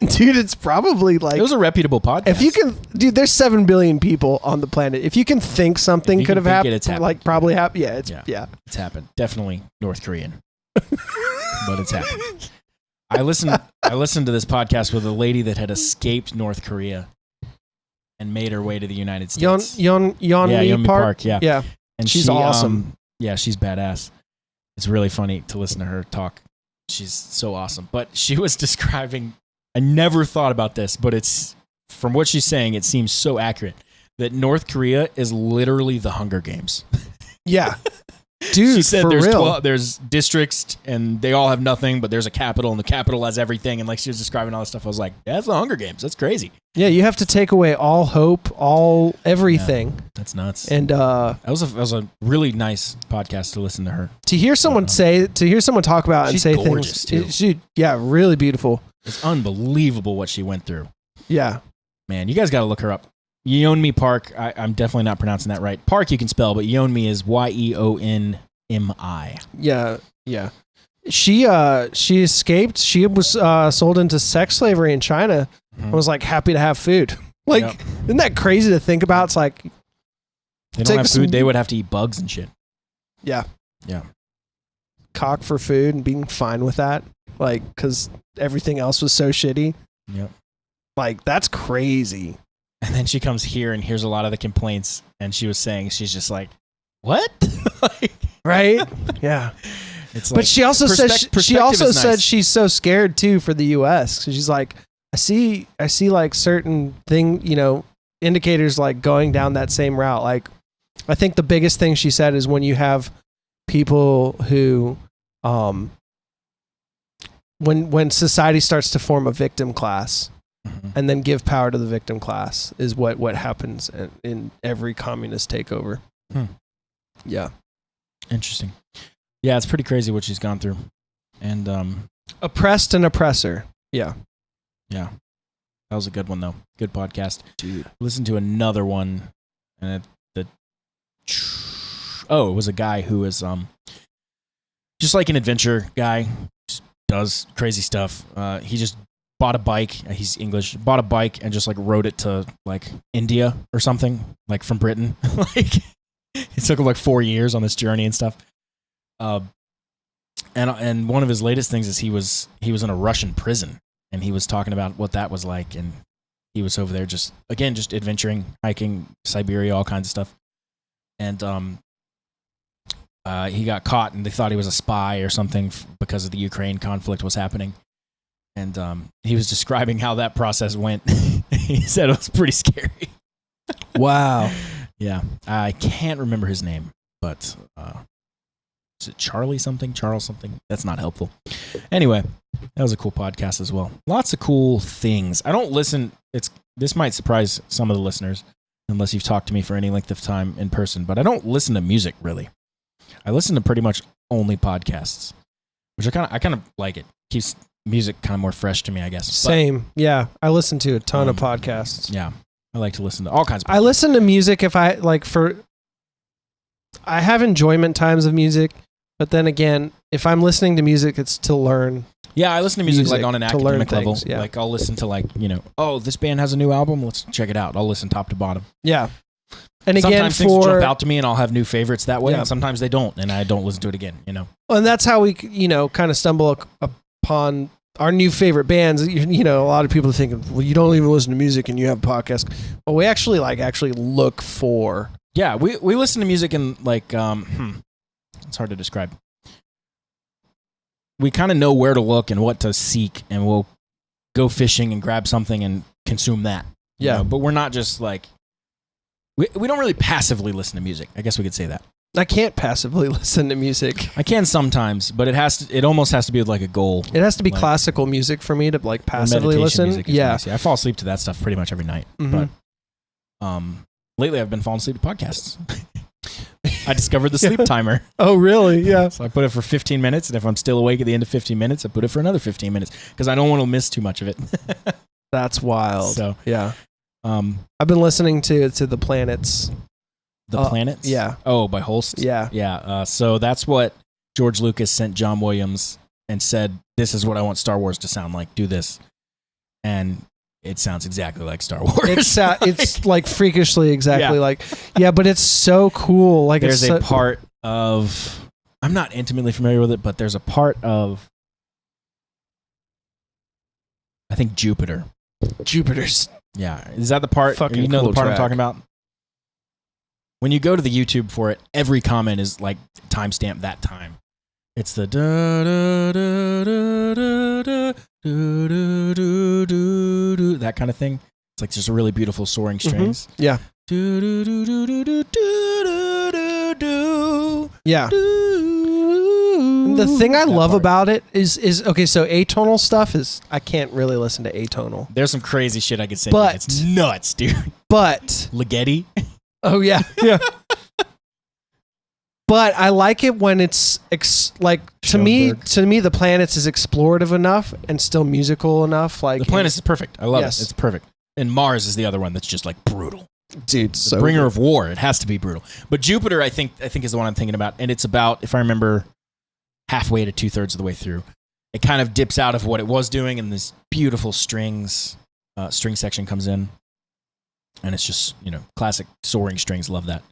Dude, it's probably it was a reputable podcast. If you can, dude, there's 7 billion people on the planet. If you can think something could have happened, it's happened. Probably happened. Yeah, it's happened. Definitely North Korean, but it's happened. I listened to this podcast with a lady that had escaped North Korea and made her way to the United States. Yeonmi Park. Yeah. And she's awesome. She's badass. It's really funny to listen to her talk. She's so awesome. But she was describing, I never thought about this, but it's, from what she's saying, it seems so accurate, that North Korea is literally the Hunger Games. Yeah. Dude, she said for real. There's districts and they all have nothing, but there's a capital and the capital has everything. And she was describing all this stuff. I was like, that's the Hunger Games. That's crazy. Yeah, you have to take away all hope, everything. Yeah, that's nuts. And that was a really nice podcast to listen to her. To hear someone talk about and say gorgeous things. Too. Really beautiful. It's unbelievable what she went through. Yeah. Man, you guys got to look her up. Yeonmi Park. I'm definitely not pronouncing that right. Park you can spell, but Yeonmi is Yeonmi. Yeah. She escaped. She was sold into sex slavery in China. I was happy to have food. Isn't that crazy to think about? It's they don't have food. They would have to eat bugs and shit. Yeah. Yeah. Cock for food and being fine with that. Because everything else was so shitty. Yep. That's crazy. And then she comes here and hears a lot of the complaints. And she was saying, she's just like, what? Right? Yeah. It's but she also said she's so scared too for the U.S. because she's like, I see certain indicators going down that same route. I think the biggest thing she said is when you have people who, when society starts to form a victim class and then give power to the victim class is what happens in every communist takeover. Yeah. Interesting. Yeah, it's pretty crazy what she's gone through. And oppressed and oppressor. Yeah. Yeah. That was a good one, though. Good podcast. Dude. Listen to another one. And it was a guy who is just like an adventure guy. Just does crazy stuff. He just bought a bike. He's English. Bought a bike and just like rode it to like India or something, like from Britain. Like it took him like 4 years on this journey and stuff. And one of his latest things is he was in a Russian prison, and he was talking about what that was like, and he was over there just adventuring, hiking Siberia, all kinds of stuff. And he got caught, and they thought he was a spy or something because of the Ukraine conflict was happening. And he was describing how that process went. He said it was pretty scary. Wow. Yeah, I can't remember his name, but is it Charles something? That's not helpful. Anyway, that was a cool podcast as well. Lots of cool things. I don't listen. This might surprise some of the listeners, unless you've talked to me for any length of time in person, but I don't listen to music really. I listen to pretty much only podcasts, which I kind of like it. Keeps music kind of more fresh to me, I guess. Same. Yeah. I listen to a ton of podcasts. Yeah. I like to listen to all kinds of podcasts. I listen to music if I have enjoyment times of music, but then again, if I'm listening to music, it's to learn. Yeah, I listen to music like on an academic level. Things, yeah. Like I'll listen to this band has a new album. Let's check it out. I'll listen top to bottom. Yeah. And sometimes things jump out to me, and I'll have new favorites that way. Yeah. And sometimes they don't, and I don't listen to it again. Well, and that's how we kind of stumble upon our new favorite bands. A lot of people think, well, you don't even listen to music and you have a podcast. Well, we actually look for. Yeah, we listen to music and it's hard to describe. We kind of know where to look and what to seek, and we'll go fishing and grab something and consume that. Yeah, but we're not just like we don't really passively listen to music. I guess we could say that. I can't passively listen to music. I can sometimes, but it almost has to be with like a goal. It has to be classical music for me to passively listen. Yeah. Nice. I fall asleep to that stuff pretty much every night. Mm-hmm. But lately I've been falling asleep to podcasts. I discovered the sleep timer. Oh, really? Yeah. So I put it for 15 minutes, and if I'm still awake at the end of 15 minutes, I put it for another 15 minutes because I don't want to miss too much of it. That's wild. So yeah. I've been listening to The Planets. The Planets? Yeah. Oh, by Holst? Yeah. Yeah. So that's what George Lucas sent John Williams and said, this is what I want Star Wars to sound like. Do this. And it sounds exactly like Star Wars. It's like freakishly exactly like. Yeah, but it's so cool. Like there's a part of, I'm not intimately familiar with it, but there's a part of, I think Jupiter's. Yeah. Is that the part? Fucking you know cool the part track. I'm talking about? When you go to the YouTube for it, every comment is like timestamp that time. It's the da da da da da da da da da that kind of thing. It's like just a really beautiful soaring strings. Mm-hmm. Yeah. Do do do do do do do do do. Yeah. The thing I love about it is okay. So atonal stuff is I can't really listen to atonal. There's some crazy shit I could say. But it's nuts, dude. But Ligeti. Oh yeah, yeah. But I like it when it's to me, The Planets is explorative enough and still musical enough. Like The Planets is perfect. I love yes. it. It's perfect. And Mars is the other one that's just like brutal. Dude, the bringer of war. It has to be brutal. But Jupiter, I think is the one I'm thinking about, and it's about, if I remember, halfway to 2/3 of the way through. It kind of dips out of what it was doing, and this beautiful string section comes in. And it's just, classic soaring strings. Love that.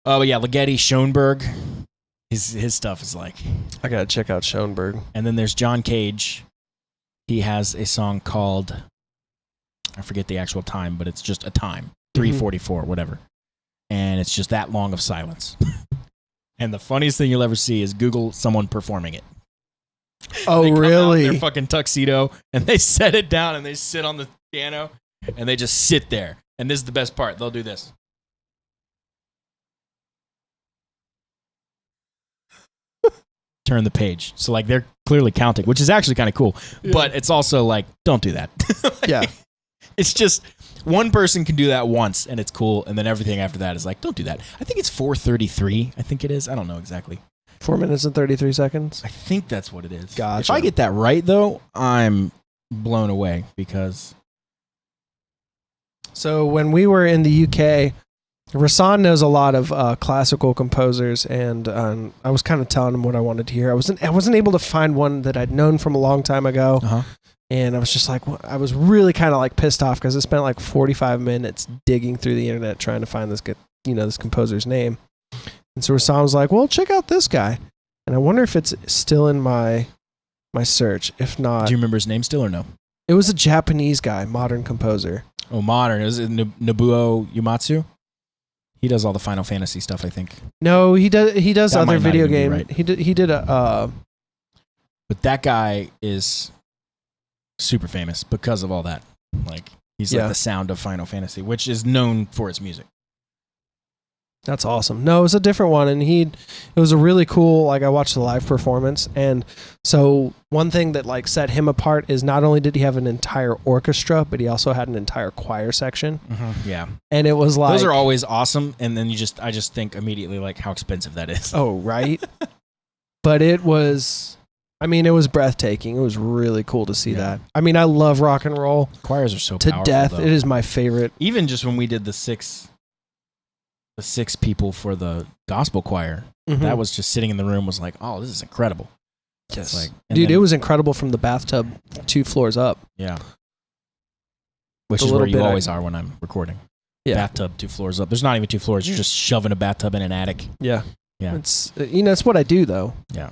But yeah, Ligeti, Schoenberg. His stuff is like... I gotta check out Schoenberg. And then there's John Cage. He has a song called... I forget the actual time, but it's just a time. 3:44, whatever. And it's just that long of silence. And the funniest thing you'll ever see is Google someone performing it. Oh, they come really? Out in their fucking tuxedo, and they set it down, and they sit on the piano, and they just sit there. And this is the best part. They'll do this. turn the page. So like they're clearly counting, which is actually kind of cool. Yeah. But it's also like, don't do that. Yeah. It's just one person can do that once and it's cool. And then everything after that is like, don't do that. I think it's 4:33. I think it is. I don't know exactly. 4 minutes and 33 seconds. I think that's what it is. Gotcha. If I get that right, though, I'm blown away because... So when we were in the UK, Rasan knows a lot of classical composers, and I was kind of telling him what I wanted to hear. I wasn't able to find one that I'd known from a long time ago, and I was just like, I was really kind of like pissed off because I spent like 45 minutes digging through the internet trying to find this composer's name. And so Rasan was like, well, check out this guy. And I wonder if it's still in my search. If not... Do you remember his name still or no? It was a Japanese guy, modern composer. Oh, modern. Is it Nobuo Uematsu? He does all the Final Fantasy stuff, I think. No, he does That other might not video even be game. right. He did a... But that guy is super famous because of all that. Like, he's like the sound of Final Fantasy, which is known for its music. That's awesome. No, it was a different one, and it was a really cool, like, I watched the live performance, and so one thing that, like, set him apart is not only did he have an entire orchestra, but he also had an entire choir section. Mm-hmm. Yeah. And it was like... Those are always awesome, and then I just think immediately, like, how expensive that is. Oh, right? But it was... I mean, it was breathtaking. It was really cool to see that. I mean, I love rock and roll. Choirs are so to powerful, death. though. It is my favorite. Even just when we did the six people for the gospel choir, that was just sitting in the room was like, oh, this is incredible. Yes. Like, Dude, it was incredible from the bathtub 2 floors up. Yeah. Which A is little where you bit always are when I'm recording. Yeah. Bathtub 2 floors up. There's not even 2 floors. You're just shoving a bathtub in an attic. Yeah. Yeah. It's it's what I do though. Yeah.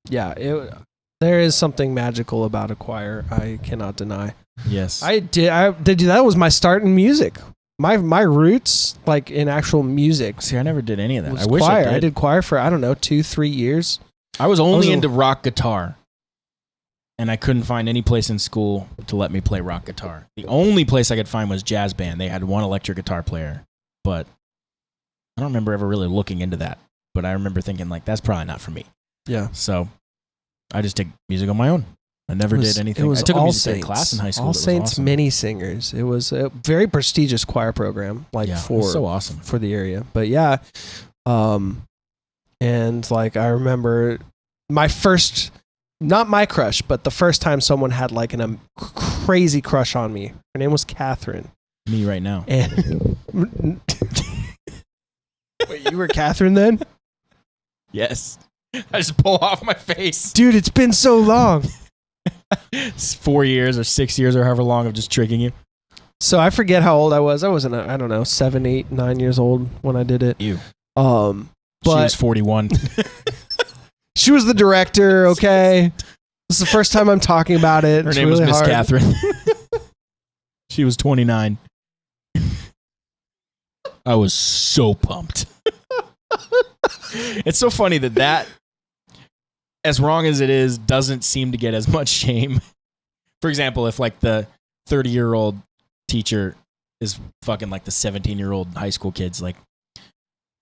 Yeah, there is something magical about a choir. I cannot deny. Yes. I did. That was my start in music. My roots, like in actual music. See, I never did any of that. Was I wish choir. I did. choir for 2-3 years. I was only into rock guitar, and I couldn't find any place in school to let me play rock guitar. The only place I could find was jazz band. They had one electric guitar player, but I don't remember ever really looking into that. But I remember thinking, like, that's probably not for me. Yeah. So I just did music on my own. I never did anything. It was I took a All music Saints. class in high school. All that was Saints awesome. Mini Singers. It was a very prestigious choir program, like It was so awesome. for the area. But yeah, and like I remember my first, not my crush, but the first time someone had like a crazy crush on me. Her name was Catherine. Me right now. And wait, you were Catherine then? Yes. I just pull off my face. Dude, it's been so long. It's 4 years or 6 years or however long of just tricking you. So I forget how old I was. I wasn't, I don't know, 7, 8, 9 years old when I did it. You. But She was 41. she was the director, okay? This is the first time I'm talking about it. Her It's name was really Miss hard. Catherine. She was 29. I was so pumped. It's so funny that, as wrong as it is, doesn't seem to get as much shame. For example, if like the 30-year-old teacher is fucking like the 17-year-old high school kids, like,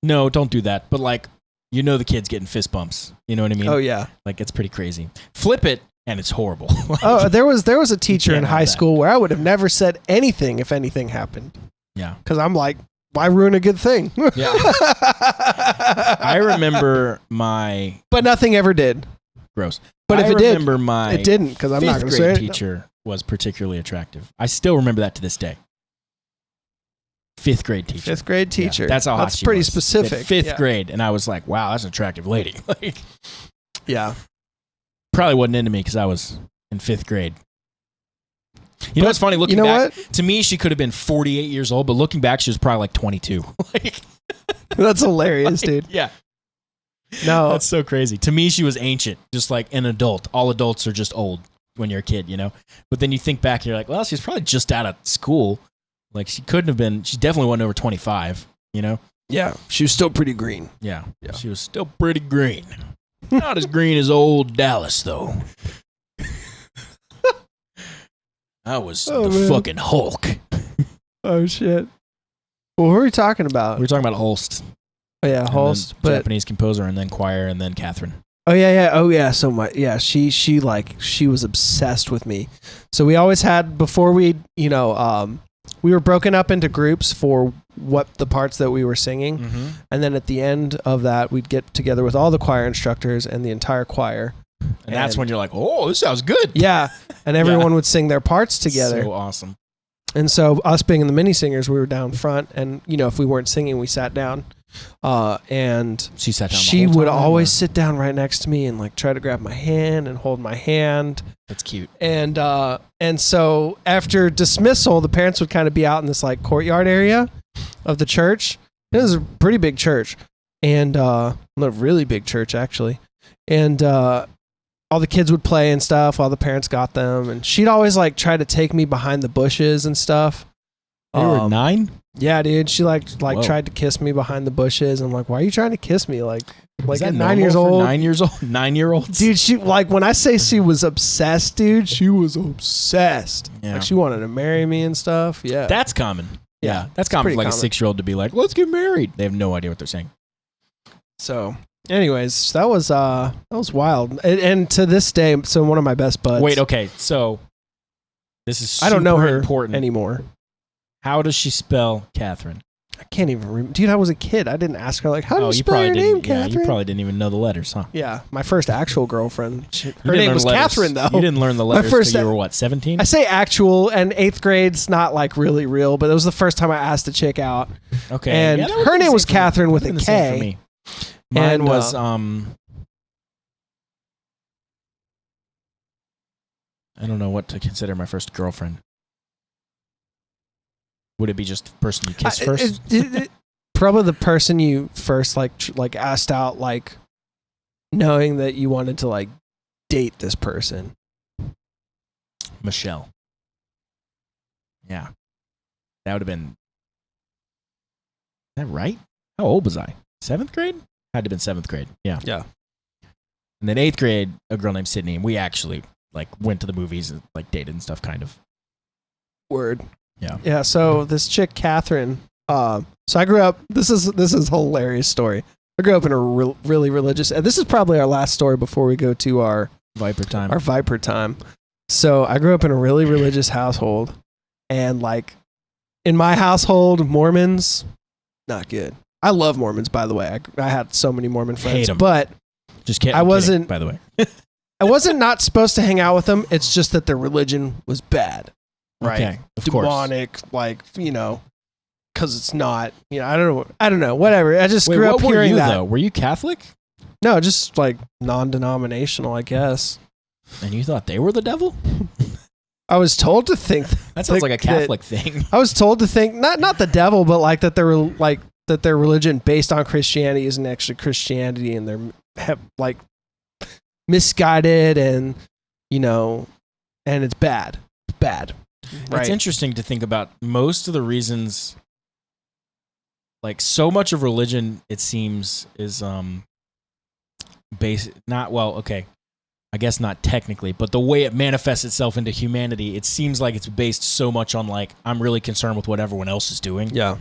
no, don't do that. But like, the kid's getting fist bumps. You know what I mean? Oh, yeah. Like, it's pretty crazy. Flip it, and it's horrible. Like, Oh, there was a teacher in can't have high that. school where I would have never said anything if anything happened. yeah. Because I'm like, why ruin a good thing? Yeah. I remember my... But nothing ever did. Gross. But if I it did, remember my it didn't, because I'm not going to say fifth-grade it. teacher was particularly attractive. I still remember that to this day. 5th grade teacher. 5th grade teacher. Yeah, that's how hot That's she pretty was. specific. At 5th Yeah. grade, and I was like, wow, that's an attractive lady. Like, Yeah. probably wasn't into me because I was in 5th grade. You know what's funny? Looking you know back, what? to me, she could have been 48 years old, but looking back, she was probably like 22. Like, That's hilarious, dude. yeah. No. That's so crazy. To me, she was ancient, just like an adult. All adults are just old when you're a kid, But then you think back, and you're like, well, she's probably just out of school. Like, she couldn't have been, she definitely wasn't over 25, Yeah. She was still pretty green. Yeah. Yeah. She was still pretty green. Not as green as old Dallas, though. I was the man. fucking Hulk. Oh, shit. Well, what were we talking about? We were talking about Holst. Oh, yeah, and Holst. then But Japanese composer, and then choir, and then Catherine. Oh yeah. So she was obsessed with me. So we always had before we were broken up into groups for what the parts that we were singing, and then at the end of that we'd get together with all the choir instructors and the entire choir. And that's when you're like, oh, this sounds good. Yeah, and everyone would sing their parts together. So awesome. And so us being the mini singers, we were down front, and if we weren't singing, we sat down. And she sat down. She would always sit down right next to me and like try to grab my hand and hold my hand. That's cute. And so after dismissal, the parents would kind of be out in this like courtyard area of the church. It was a pretty big church, and a really big church actually. And all the kids would play and stuff while the parents got them, and she'd always like try to take me behind the bushes and stuff. You were 9? Yeah, dude. She like tried to kiss me behind the bushes. I'm like, why are you trying to kiss me? Like at 9 years old. 9 years old. 9-year-olds. Dude, she like when I say she was obsessed, dude, she was obsessed. Yeah. Like she wanted to marry me and stuff. Yeah. That's common. Yeah. That's it's common pretty for like common. a 6-year-old to be like, let's get married. They have no idea what they're saying. So, anyways, that was wild. And to this day, so one of my best buds. Wait, okay. So this is super I don't know her important anymore. How does she spell Catherine? I can't even remember. Dude, I was a kid. I didn't ask her like, how do you spell probably your didn't. name, Catherine? Yeah, you probably didn't even know the letters, huh? Yeah, my first actual girlfriend. You Her didn't name learn was letters. Catherine, though. You didn't learn the letters until you were what, 17? I say actual, and 8th grade's not like really real, but it was the first time I asked a chick out. Okay. And Yeah, that would her be the name was same for me. Catherine with That a would be the same K. for me. Mine And, was I don't know what to consider my first girlfriend. Would it be just the person you kissed first? Probably the person you first like asked out, like knowing that you wanted to like date this person. Michelle. Yeah. That would have been. Is that right? How old was I? 7th grade? Had to have been 7th grade. Yeah. Yeah. And then 8th grade, a girl named Sydney, and we actually like went to the movies and like dated and stuff, kind of. Word. Yeah. Yeah. So this chick, Catherine. So I grew up. This is a hilarious story. I grew up in a really religious. And this is probably our last story before we go to our Viper time. Our Viper time. So I grew up in a really religious household, and like in my household, Mormons, not good. I love Mormons, by the way. I had so many Mormon friends, Hate 'em. but Just kidding. I wasn't- By the way. I wasn't not supposed to hang out with them. It's just that their religion was bad. Right. Okay. Of course. Demonic, like, because it's not, I don't know, whatever. I just Wait, grew up what were hearing you, that. though? Were you Catholic? No, just like non-denominational, I guess. And you thought they were the devil? I was told to think That sounds like a Catholic thing. I was told to think not the devil, but like that their religion based on Christianity isn't actually Christianity, and they're like misguided, and and it's bad. Right. It's interesting to think about. Most of the reasons, like so much of religion, it seems, is based I guess not technically, but the way it manifests itself into humanity, it seems like it's based so much on like, I'm really concerned with what everyone else is doing. Yeah.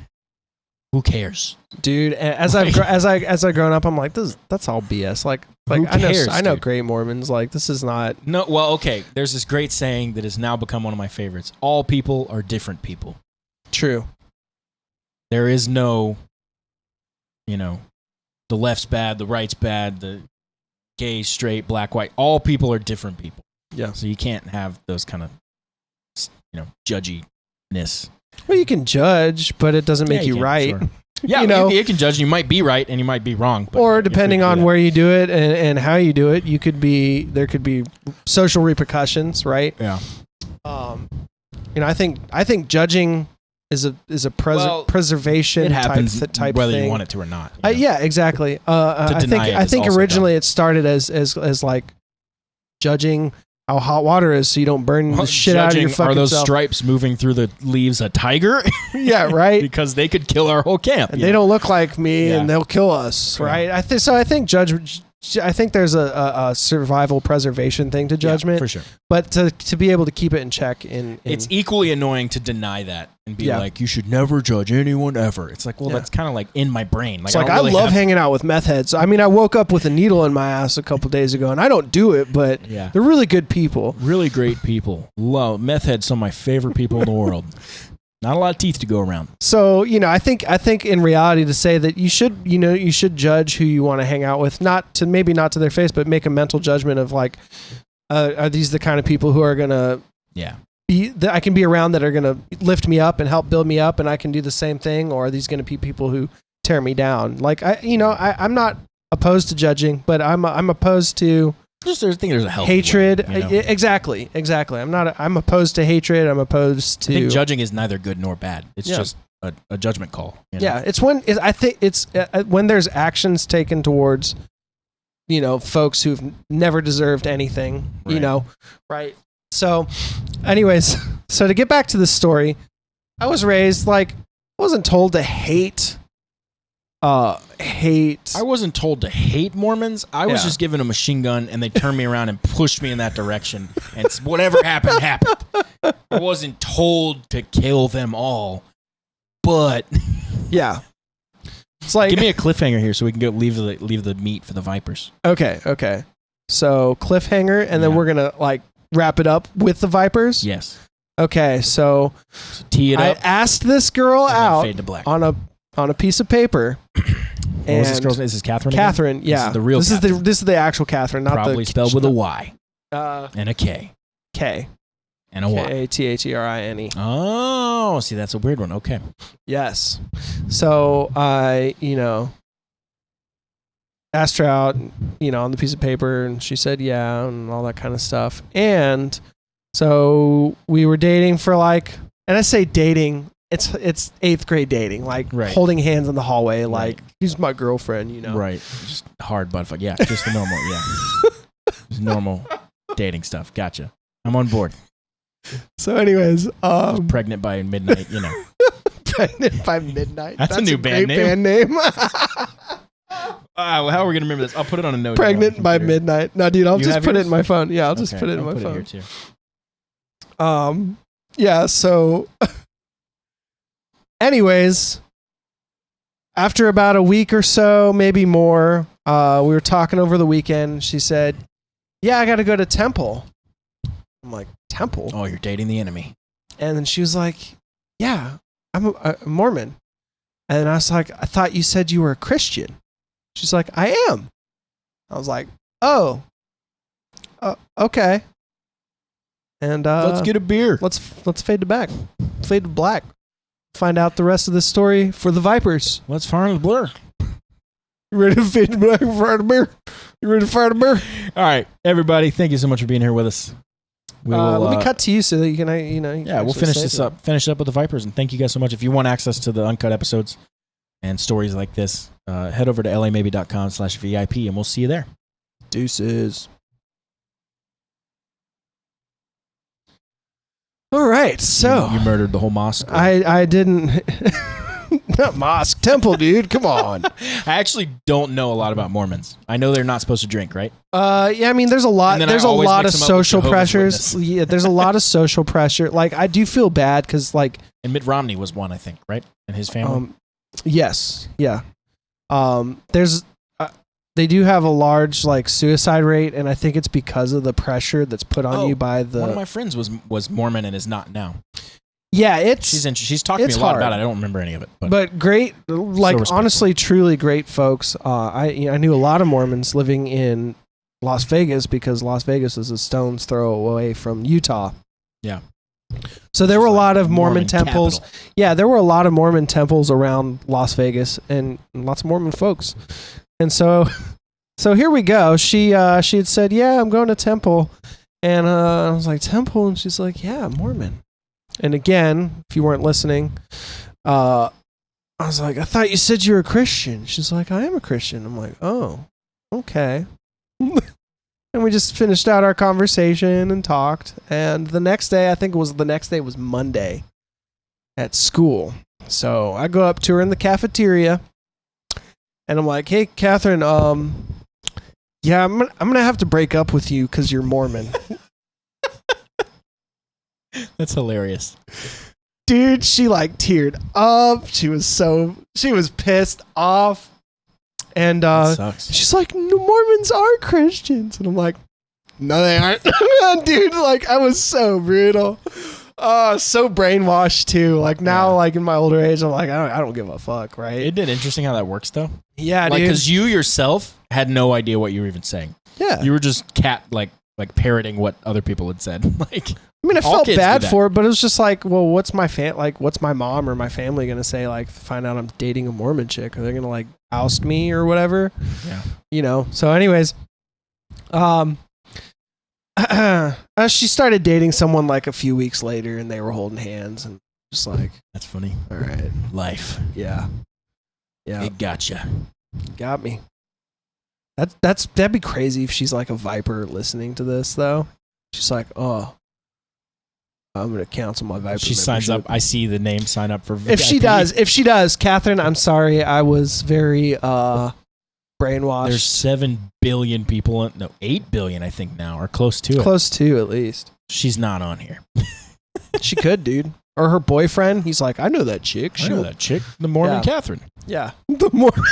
Who cares? Dude, as I've grown up, I'm like, that's all BS. Like Who cares, I know dude? great Mormons. Like, this is not. No, well, okay. There's this great saying that has now become one of my favorites. All people are different people. True. There is no, the left's bad, the right's bad, the gay, straight, black, white. All people are different people. Yeah. So you can't have those kind of, judginess. Well, you can judge, but it doesn't make you can, right. sure. Yeah, you can judge. You might be right and you might be wrong. But Or depending on where you do it and how you do it, there could be social repercussions, right? Yeah. I think judging is a preservation it happens type whether thing. you want it to or not. Yeah, exactly. I think also originally dumb. it started as like judging how hot water is, so you don't burn the shit out of your fucking Are those self. stripes moving through the leaves a tiger? Yeah, right. Because they could kill our whole camp. And they don't look like me, Yeah. and they'll kill us, right? I think I think there's a survival preservation thing to judgment, for sure. but to be able to keep it in check. It's equally annoying to deny that and be like, you should never judge anyone ever. It's like, well, that's kind of like in my brain. Like, it's like I love hanging out with meth heads. I mean, I woke up with a needle in my ass a couple days ago, and I don't do it, but they're really good people. Really great people. Love meth heads. Some of my favorite people in the world. Not a lot of teeth to go around. So, I think in reality to say that you should judge who you want to hang out with, maybe not to their face, but make a mental judgment of like, are these the kind of people who are going to that I can be around, that are going to lift me up and help build me up, and I can do the same thing? Or are these going to be people who tear me down? Like, I'm not opposed to judging, but I'm opposed to there's a healthy hatred. way, Exactly. I'm opposed to hatred. I'm opposed to. I think judging is neither good nor bad. It's just a judgment call. Yeah, it's when when there's actions taken towards, folks who've never deserved anything. Right. Right. So, anyways, to get back to the story, I was raised like I wasn't told to hate. I wasn't told to hate Mormons. I was just given a machine gun, and they turned me around and pushed me in that direction. And whatever happened, happened. I wasn't told to kill them all, but yeah, it's like give me a cliffhanger here so we can go leave the meat for the Vipers. Okay. So cliffhanger, and then we're gonna like wrap it up with the Vipers. Yes. Okay. So tee it up. I asked this girl out fade to black. on a piece of paper. And this girl's name? Is this Catherine? Catherine, again? yeah. This is the real. This is the actual Catherine, not probably spelled with a Y and a K. K. And a Y. Katherine. Oh, see, that's a weird one. Okay. Yes. So I, asked her out, on the piece of paper, and she said yeah, and all that kind of stuff. And so we were dating for like, and I say dating, it's 8th grade dating, like holding hands in the hallway, like he's my girlfriend, Right. Just hard butt fuck. Yeah. Just the normal. Yeah. Just normal dating stuff. Gotcha. I'm on board. So, anyways, pregnant by midnight. Pregnant by midnight. That's a new band name. How are we gonna remember this? I'll put it on a note. Pregnant by midnight. No, dude, I'll just put it in my phone. Yeah, I'll just put it in my phone. It here too. Yeah. So. Anyways, after about a week or so, maybe more, we were talking over the weekend. She said, yeah, I got to go to temple. I'm like, temple? Oh, you're dating the enemy. And then she was like, yeah, I'm a Mormon. And I was like, I thought you said you were a Christian. She's like, I am. I was like, oh, okay. And let's get a beer. Let's fade to black. Fade to black. Find out the rest of the story for the Vipers. Let's fire the blur. You ready to fade to black and fire the beer? You ready to fire the beer? All right, everybody. Thank you so much for being here with us. Let me cut to you so that you can, we'll finish this up. Finish up with the Vipers, and thank you guys so much. If you want access to the uncut episodes and stories like this, head over to lamaybe.com/VIP, and we'll see you there. Deuces. All right, so you murdered the whole mosque. I didn't. Not mosque, temple, dude. Come on. I actually don't know a lot about Mormons. I know they're not supposed to drink, right? Yeah. I mean, there's a lot. There's a lot of social pressures. Yeah, there's a lot of social pressure. Like, I do feel bad because, like, and Mitt Romney was one, I think, right? And his family. Yes. Yeah. There's. They do have a large suicide rate, and I think it's because of the pressure that's put on you by the. One of my friends was Mormon and is not now. Yeah, she's talked to me a lot about it. I don't remember any of it, but great, honestly, truly great folks. I knew a lot of Mormons living in Las Vegas because Las Vegas is a stone's throw away from Utah. Yeah. So there were a lot of Mormon temples. Capital. Yeah, there were a lot of Mormon temples around Las Vegas and lots of Mormon folks. And so here we go. She had said, yeah, I'm going to temple. And I was like, temple? And she's like, yeah, Mormon. And again, if you weren't listening, I was like, I thought you said you were a Christian. She's like, I am a Christian. I'm like, oh, okay. And we just finished out our conversation and talked. And the next day, I think it was was Monday at school. So I go up to her in the cafeteria. And I'm like, hey, Catherine, Yeah, I'm gonna have to break up with you because you're Mormon. That's hilarious. Dude, she like teared up. She was pissed off. And That sucks. she's like, "No, Mormons are Christians." And I'm like, "No, they aren't." Dude, like, I was so brutal. So brainwashed too. Like now, like in my older age, I'm like, I don't give a fuck, right? Isn't it interesting how that works though? Yeah, Like, dude. because you yourself had no idea what you were even saying. Yeah. You were just like parroting what other people had said. Like, I mean, I all felt kids bad do that. for it, but it was just like, well, what's my mom or my family gonna say? Like, find out I'm dating a Mormon chick? Are they gonna like oust me or whatever? yeah. You know. So, anyways, she started dating someone like a few weeks later, and they were holding hands, and just like, That's funny. all right, Life. yeah, It gotcha. got me. That'd be crazy if she's like a Viper listening to this though. She's like, oh, I'm gonna cancel my Viper. She signs up. I see the name sign up for VIP. If she does, Catherine, I'm sorry, I was very brainwashed. There's 7 billion people. 8 billion, I think now, or close to it. Close to at least. She's not on here. She could, dude. Or her boyfriend. He's like, I know that chick. I know that chick, the Mormon Yeah. Catherine. Yeah, the Mormon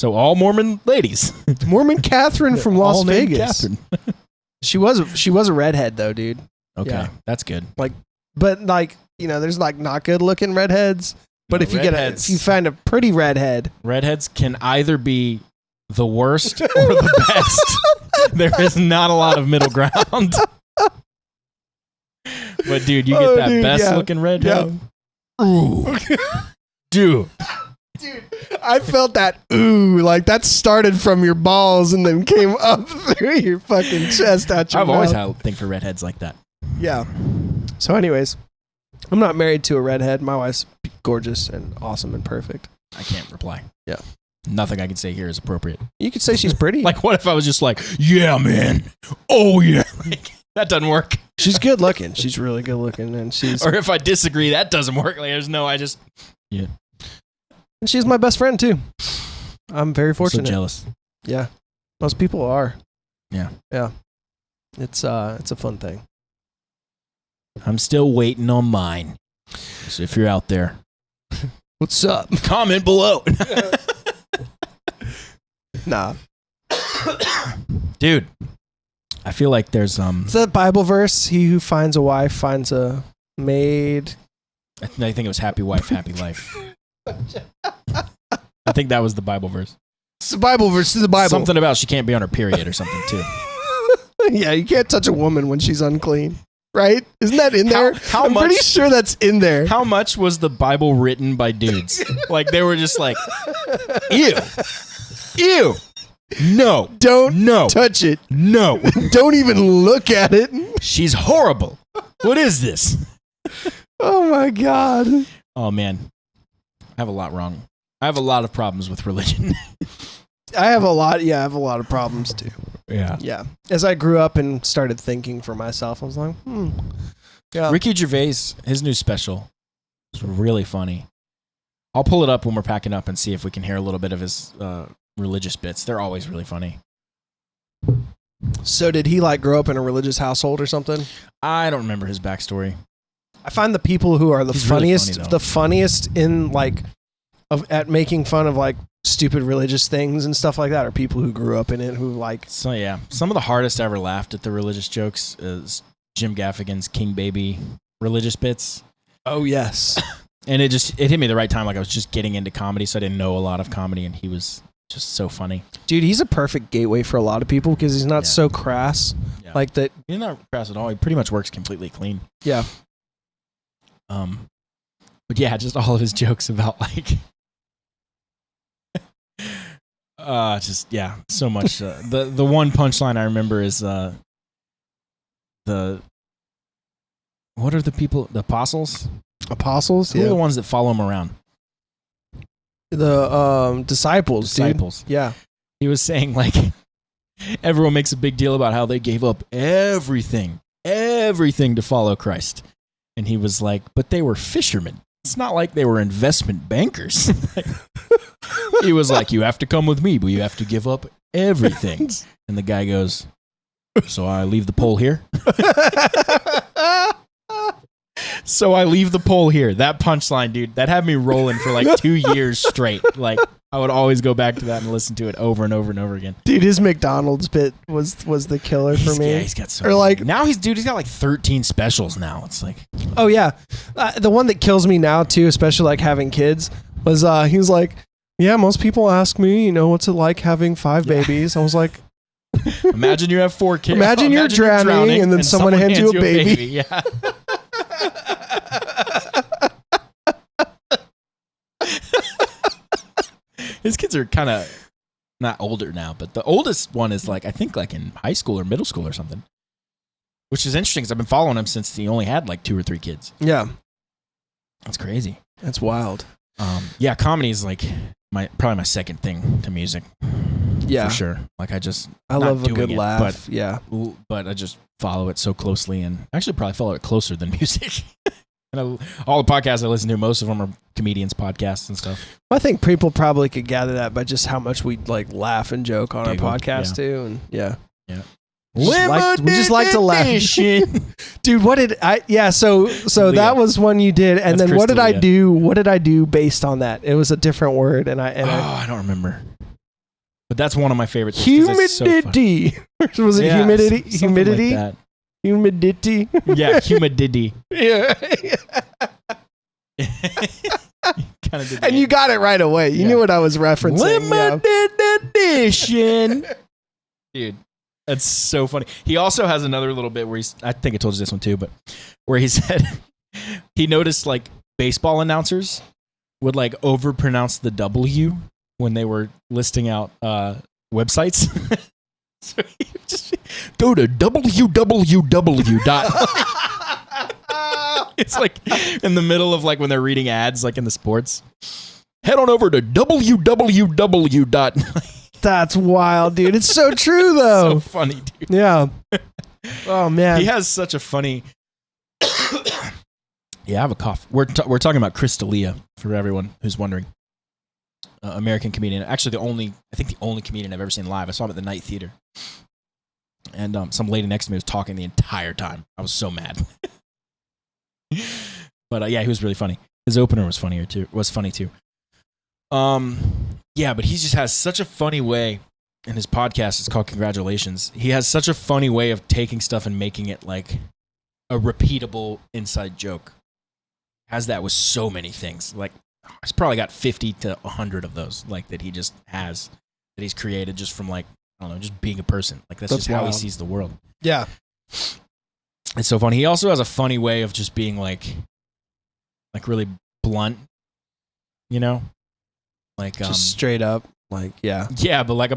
Mormon ladies. Mormon Catherine from Las All named Vegas. Catherine. She was a redhead though, dude. Okay, Yeah. that's good. But like, you know, there's like not good looking redheads. But No, if you redheads- if you find a pretty redhead, Redheads can either be the worst or the best. There is not a lot of middle ground. But dude, you get Oh, that dude, best yeah. looking redhead. Ooh. Dude. dude, I felt that ooh, like that started from your balls and then came up through your fucking chest out your I've mouth. always had a thing for redheads like that. Yeah. So anyways, I'm not married to a redhead. My wife's gorgeous and awesome and perfect. I can't reply. Yeah. Nothing I can say here is appropriate. You could say she's pretty. Like, what if I was just like, yeah, man. Oh, yeah. Like, that doesn't work. She's good looking. She's really good looking, and she's Or if I disagree, that doesn't work. Like, and she's my best friend too. I'm very fortunate. So jealous. Yeah. Most people are. Yeah. Yeah. It's a fun thing. I'm still waiting on mine. So if you're out there, What's up? comment below. Nah. Dude, I feel like there's Is that Bible verse? He who finds a wife finds a maid. I think it was happy wife, happy life. I think that was the Bible verse. It's the Bible verse. It's the Bible. Something about she can't be on her period or something too. Yeah, you can't touch a woman when she's unclean. Right? Isn't that in there? How I'm much- pretty sure that's in there. How much was the Bible written by dudes? Like they were just like, ew, ew, no, Don't no, touch it. no. Don't even look at it. She's horrible. What is this? Oh my God. Oh man, I have a lot wrong. I have a lot of problems with religion. I have a lot of problems too. Yeah. Yeah. As I grew up and started thinking for myself, I was like, yeah. Ricky Gervais, his new special is really funny. I'll pull it up when we're packing up and see if we can hear a little bit of his religious bits. They're always really funny. So did he like grow up in a religious household or something? I don't remember his backstory. I find the people who are the He's really funniest, funny, though. the funniest in like at making fun of like stupid religious things and stuff like that are people who grew up in it who like. So yeah, some of the hardest I ever laughed at the religious jokes is Jim Gaffigan's King Baby religious bits. Oh yes. And it hit me the right time. Like I was just getting into comedy, so I didn't know a lot of comedy, and he was just so funny. Dude, he's a perfect gateway for a lot of people because he's not Yeah. so crass. Yeah. Like that. He's not crass at all. He pretty much works completely clean. Yeah. But yeah, just all of his jokes about like, just yeah, so much. The one punchline I remember is the what are the people? The apostles? Apostles? Who are the ones that follow him around? The disciples, Disciples. dude. Yeah. He was saying like everyone makes a big deal about how they gave up everything to follow Christ. And he was like, but they were fishermen. It's not like they were investment bankers. Like, He was like, you have to come with me, but you have to give up everything. And the guy goes, so I leave the pole here? So I leave the pole here. That punchline, dude, that had me rolling for like 2 years straight. Like, I would always go back to that and listen to it over and over and over again. Dude, his McDonald's bit was the killer for me. Yeah, he's got so or like now he's got like 13 specials now. It's like, oh yeah, the one that kills me now too, especially like having kids, was he was like, yeah, most people ask me, what's it like having 5 babies? I was like, imagine you have 4 kids. Imagine you're drowning and then someone hands you a baby. Yeah. His kids are kind of not older now, but the oldest one is like, I think like in high school or middle school or something, which is interesting because I've been following him since he only had like 2 or 3 kids. Yeah. That's crazy. That's wild. Yeah, comedy is like probably my second thing to music. Yeah. For sure. Like I love a good laugh. But I just follow it so closely and actually probably follow it closer than music. And all the podcasts I listen to, most of them are comedians' podcasts and stuff. I think people probably could gather that by just how much we like laugh and joke on our podcast too. And yeah. We just like to laugh. Dude, what did I? Yeah, so that was one you did, and then what did I do? What did I do based on that? It was a different word, and I don't remember. But that's one of my favorites. Humidity. So was it humidity? Humidity. Like that. Humidity. Yeah, humidity. Yeah. And you got it right away. You knew what I was referencing. Limited edition. Dude, that's so funny. He also has another little bit where I think I told you this one too, but where he said he noticed like baseball announcers would like overpronounce the W when they were listing out websites. So he would just go to www. It's like in the middle of like when they're reading ads, like in the sports. Head on over to www. That's wild, dude. It's so true, though. So funny, dude. Yeah. Oh man, he has such a funny. Yeah, I have a cough. We're talking about Chris D'Elia for everyone who's wondering. American comedian. Actually, I think the only comedian I've ever seen live. I saw him at the Night Theater. And some lady next to me was talking the entire time. I was so mad. But yeah, he was really funny. His opener was funny too. Yeah, but he just has such a funny way, and his podcast is called Congratulations. He has such a funny way of taking stuff and making it like a repeatable inside joke. Has that with so many things. Like, he's probably got 50 to 100 of those, like, that he just has, that he's created just from, like, I don't know, just being a person. Like, that's just how he sees the world. Yeah. It's so funny. He also has a funny way of just being, like really blunt, Like, just straight up, like, yeah. Yeah, but, like,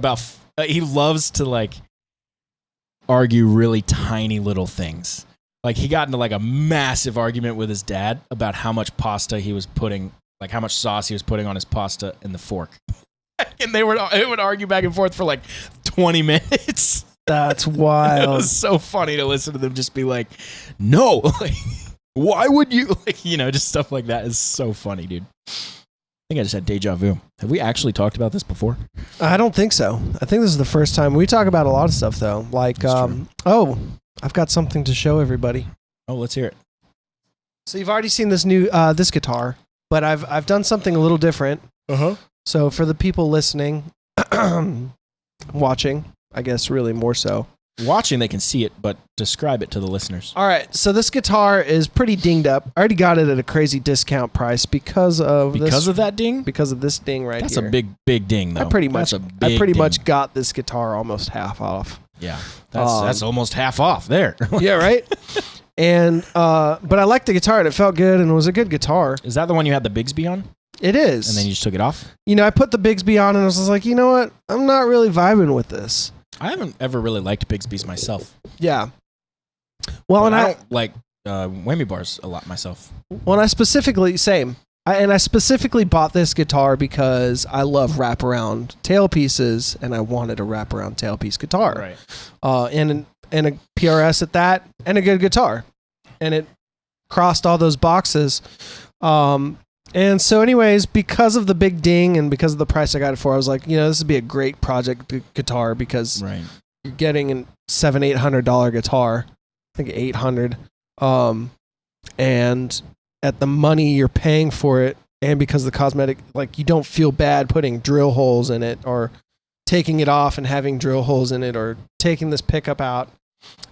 he loves to, like, argue really tiny little things. Like, he got into, like, a massive argument with his dad about how much pasta he was putting, like, how much sauce he was putting on his pasta in the fork. And it would argue back and forth for, like, 20 minutes. That's wild. It was so funny to listen to them just be like, no, like, why would you, like, just stuff like that is so funny, dude. I think I just had deja vu. Have we actually talked about this before? I don't think so. I think this is the first time. We talk about a lot of stuff, though. Like, I've got something to show everybody. Oh, let's hear it. So you've already seen this new this guitar, but I've done something a little different. Uh-huh. So for the people listening, watching, I guess really more so. Watching, they can see it, but describe it to the listeners. All right, so this guitar is pretty dinged up. I already got it at a crazy discount price because of that ding? Because of this ding right That's here. That's a big ding, though. I pretty much got this guitar almost half off. Yeah, that's almost half off there. Yeah, right? And but I liked the guitar, and it felt good, and it was a good guitar. Is that the one you had the Bigsby on? It is. And then you just took it off? I put the Bigsby on, and I was just like, you know what? I'm not really vibing with this. I haven't ever really liked Bigsby's myself. Yeah. Well, and I don't like whammy bars a lot myself. Well, and I specifically bought this guitar because I love wraparound tailpieces, and I wanted a wraparound tailpiece guitar. Right. And a PRS at that, and a good guitar. And it crossed all those boxes. And so anyways, because of the big ding and because of the price I got it for, I was like, this would be a great project guitar because you're getting a $700-800 guitar. I think 800. And at the money you're paying for it, and because the cosmetic, like you don't feel bad putting drill holes in it or taking it off and having drill holes in it or taking this pickup out.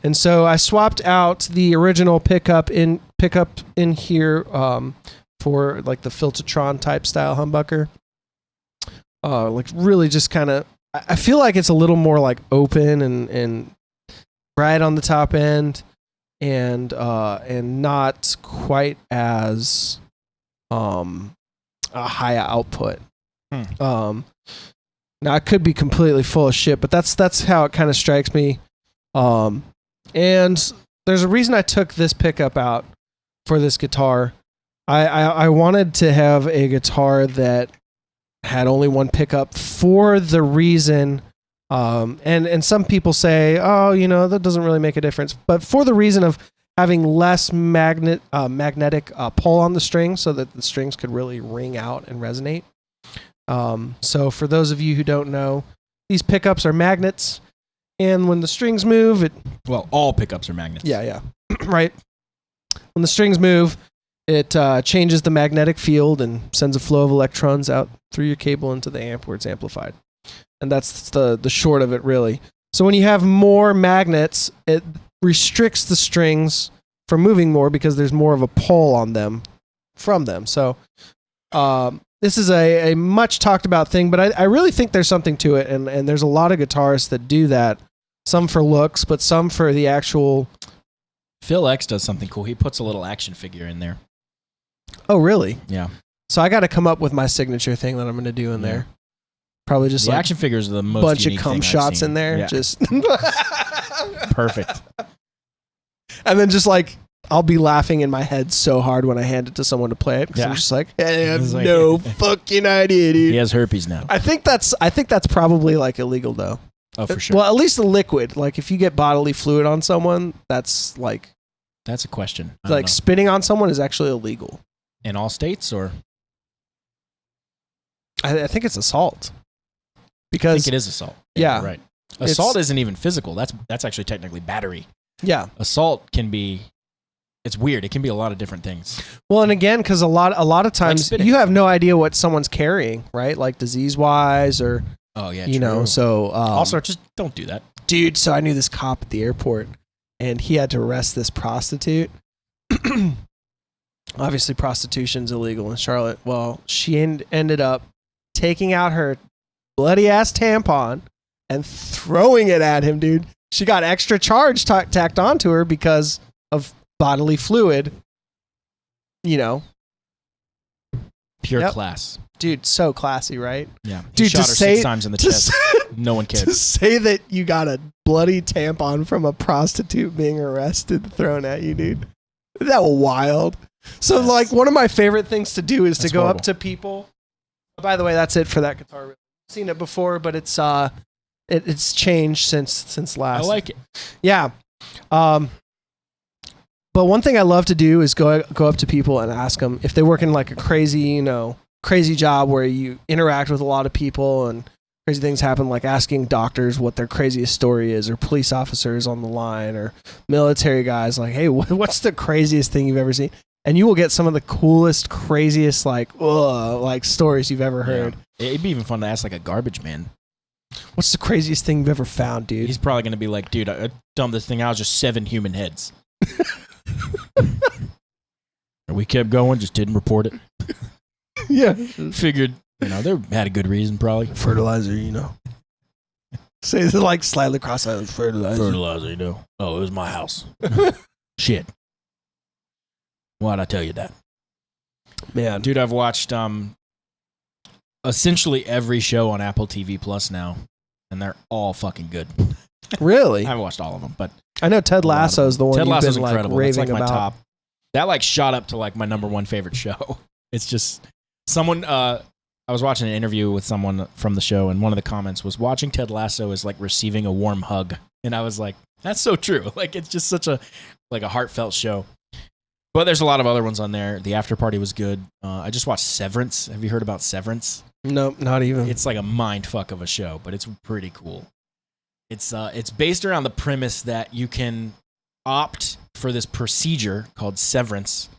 And so I swapped out the original pickup in here for like the Filtertron type style humbucker. Like really just kind of, I feel like it's a little more like open and bright on the top end and not quite as a high output. Now I could be completely full of shit, but that's how it kind of strikes me. And there's a reason I took this pickup out for this guitar. I wanted to have a guitar that had only one pickup for the reason, and some people say, that doesn't really make a difference, but for the reason of having less magnetic pull on the strings so that the strings could really ring out and resonate. So for those of you who don't know, these pickups are magnets, and when the strings move, all pickups are magnets. Yeah, right. When the strings move, it changes the magnetic field and sends a flow of electrons out through your cable into the amp where it's amplified. And that's the short of it, really. So when you have more magnets, it restricts the strings from moving more because there's more of a pull on them from them. So this is a much talked about thing, but I really think there's something to it. And there's a lot of guitarists that do that. Some for looks, but some for the actual... Phil X does something cool. He puts a little action figure in there. Oh, really? Yeah. So I got to come up with my signature thing that I'm going to do in there. Probably just the action figures are the most bunch of unique cum thing I've shots seen. in there. Yeah. Just Perfect. And then just like I'll be laughing in my head so hard when I hand it to someone to play it because I'm just like, I have no fucking idea, dude. He has herpes now. I think that's probably like illegal though. Oh, for sure. Well, at least the liquid. Like if you get bodily fluid on someone, that's a question. Like spitting on someone is actually illegal. In all states, or? I think it's assault. I think it is assault. Yeah. Right. Assault isn't even physical. That's actually technically battery. Yeah. Assault can be, it's weird. It can be a lot of different things. Well, and again, because a lot of times you have no idea what someone's carrying, right? Like disease-wise or, so... also, just don't do that. Dude, so I knew this cop at the airport, and he had to arrest this prostitute. Obviously, prostitution's illegal in Charlotte. Well, she ended up taking out her bloody-ass tampon and throwing it at him, dude. She got extra charge tacked onto her because of bodily fluid. Pure class. Dude, so classy, right? Yeah. Dude, shot her 6 times in the chest. No one cares. To say that you got a bloody tampon from a prostitute being arrested thrown at you, dude. Isn't that wild? So, like, one of my favorite things to do is to go up to people. By the way, that's it for that guitar. I've seen it before, but it's changed since last. I like it. Yeah. But one thing I love to do is go up to people and ask them if they work in like a crazy job where you interact with a lot of people and crazy things happen, like asking doctors what their craziest story is, or police officers on the line, or military guys like, hey, what's the craziest thing you've ever seen? And you will get some of the coolest, craziest, like stories you've ever heard. Yeah. It'd be even fun to ask like a garbage man. What's the craziest thing you've ever found, dude? He's probably going to be like, dude, I dumped this thing out, just 7 human heads. We kept going, just didn't report it. Yeah. Figured, they had a good reason probably. Fertilizer, Say it like slightly cross-eyed. Fertilizer, Oh, it was my house. Shit. Why'd I tell you that? Man. Dude, I've watched essentially every show on Apple TV Plus now, and they're all fucking good. Really? I haven't watched all of them, but I know Ted Lasso is the one Ted you've Lasso's been incredible. raving That's like about. my top. That like shot up to like my number 1 favorite show. It's just someone. I was watching an interview with someone from the show, and one of the comments was, "Watching Ted Lasso is like receiving a warm hug," and I was like, "That's so true." Like it's just such a heartfelt show. But there's a lot of other ones on there. The After Party was good. I just watched Severance. Have you heard about Severance? Nope, not even. It's like a mind fuck of a show, but it's pretty cool. It's based around the premise that you can opt for this procedure called severance,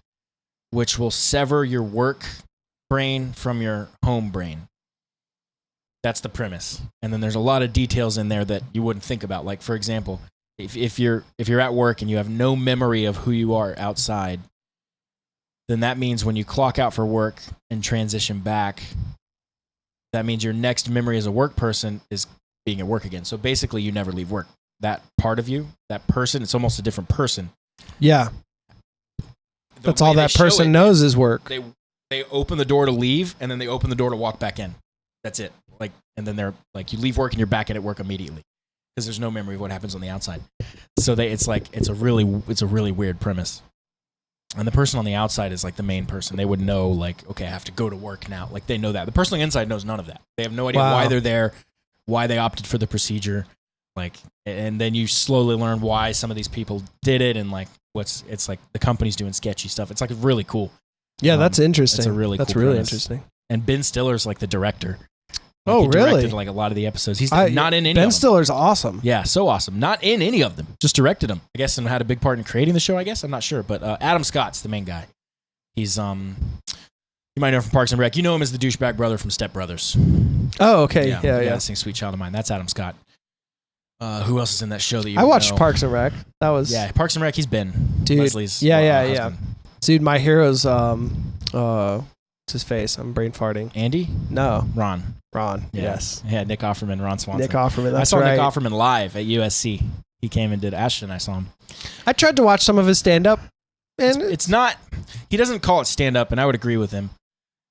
which will sever your work brain from your home brain. That's the premise. And then there's a lot of details in there that you wouldn't think about. Like, for example, if you're at work and you have no memory of who you are outside, then that means when you clock out for work and transition back, that means your next memory as a work person is being at work again. So basically, you never leave work. That part of you, that person, it's almost a different person. Yeah. That's all that person knows is work. They open the door to leave, and then they open the door to walk back in. That's it. Like, and then they're like, you leave work and you're back in at work immediately because there's no memory of what happens on the outside. So it's a really weird premise. And the person on the outside is like the main person. They would know, like, okay, I have to go to work now. Like, they know that. The person on the inside knows none of that. They have no idea why they're there, why they opted for the procedure. Like, and then you slowly learn why some of these people did it, and like it's like the company's doing sketchy stuff. It's like really cool. Yeah, that's interesting. It's a really that's cool really premise. interesting. And Ben Stiller's like the director. Like, he really? directed like a lot of the episodes. He's not in any of them. Ben Stiller's awesome. Yeah, so awesome. Not in any of them. Just directed them, I guess, and had a big part in creating the show, I guess. I'm not sure. But Adam Scott's the main guy. He's, you might know him from Parks and Rec. You know him as the douchebag brother from Step Brothers. Oh, okay. Yeah. Sing Sweet Child of Mine. That's Adam Scott. Who else is in that show that you I watched know? Parks and Rec. That was... Yeah, Parks and Rec, he's Ben. Dude. Leslie's Yeah. husband. Dude, my hero's, what's his face? I'm brain farting. Andy? No. Ron. Yeah. Yes. Yeah, Nick Offerman, Ron Swanson. Nick Offerman, that's I saw right. Nick Offerman live at USC. He came and did Ashton. I saw him. I tried to watch some of his stand-up. And It's not... He doesn't call it stand-up, and I would agree with him.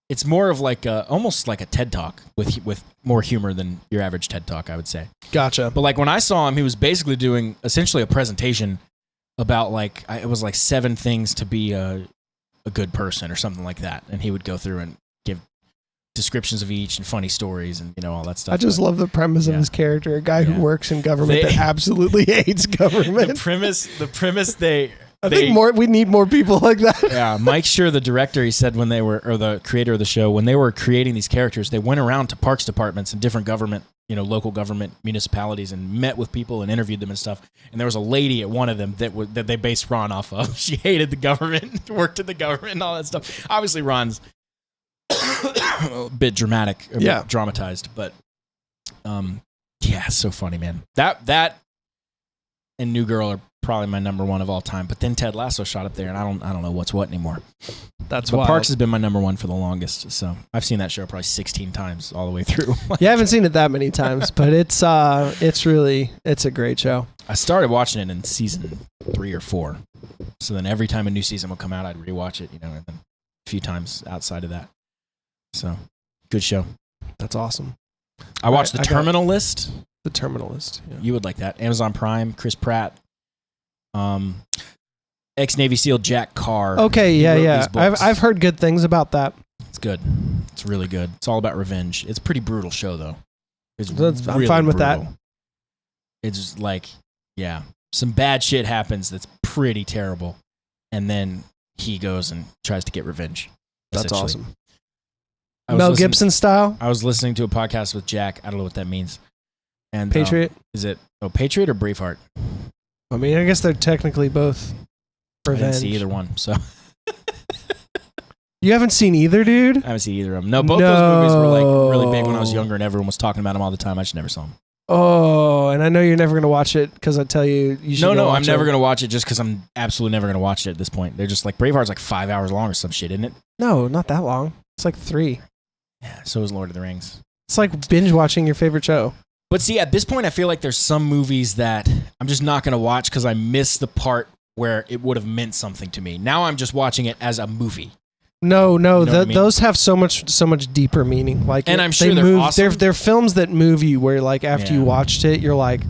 It's more of like almost like a TED Talk with more humor than your average TED Talk, I would say. Gotcha. But like when I saw him, he was basically doing essentially a presentation about like it was like 7 things to be a good person or something like that, and he would go through and give descriptions of each and funny stories and all that stuff. I just love the premise of his character, a guy who works in government that absolutely hates government. The premise I think we need more people like that. Yeah, Mike Schur, the director, he said the creator of the show, when they were creating these characters, they went around to parks departments and different government, local government municipalities and met with people and interviewed them and stuff. And there was a lady at one of them that they based Ron off of. She hated the government, worked in the government and all that stuff. Obviously, Ron's a bit dramatic, bit dramatized, but so funny, man. That and New Girl are probably my number one of all time. But then Ted Lasso shot up there, and I don't know what's what anymore. That's but wild. Parks has been my number one for the longest. So I've seen that show probably 16 times all the way through. Yeah, I haven't seen it that many times, but it's a great show. I started watching it in season 3 or 4. So then every time a new season would come out, I'd rewatch it, and then a few times outside of that. So good show. That's awesome. I watched The Terminal List. The Terminal List. Yeah. You would like that. Amazon Prime, Chris Pratt. Ex-Navy SEAL Jack Carr. Okay, yeah. I've heard good things about that. It's good. It's really good. It's all about revenge. It's a pretty brutal show, though. I'm fine with that. It's like, some bad shit happens that's pretty terrible, and then he goes and tries to get revenge. That's awesome. Mel Gibson style? I was listening to a podcast with Jack. I don't know what that means. And Patriot? Is it Patriot or Braveheart? I mean, I guess they're technically both revenge. I didn't see either one, so. You haven't seen either, dude? I haven't seen either of them. No, both those movies were like really big when I was younger, and everyone was talking about them all the time. I just never saw them. Oh, and I know you're never going to watch it because I tell you should. No, I'm never going to watch it just because I'm absolutely never going to watch it at this point. They're just like, Braveheart's like 5 hours long or some shit, isn't it? No, not that long. It's like 3. Yeah, so is Lord of the Rings. It's like binge watching your favorite show. But see, at this point, I feel like there's some movies that I'm just not going to watch because I missed the part where it would have meant something to me. Now I'm just watching it as a movie. No, you know what I mean? Those have so much deeper meaning. Like, and I'm sure they're awesome. They're films that move you where, like, after you watched it, you're like,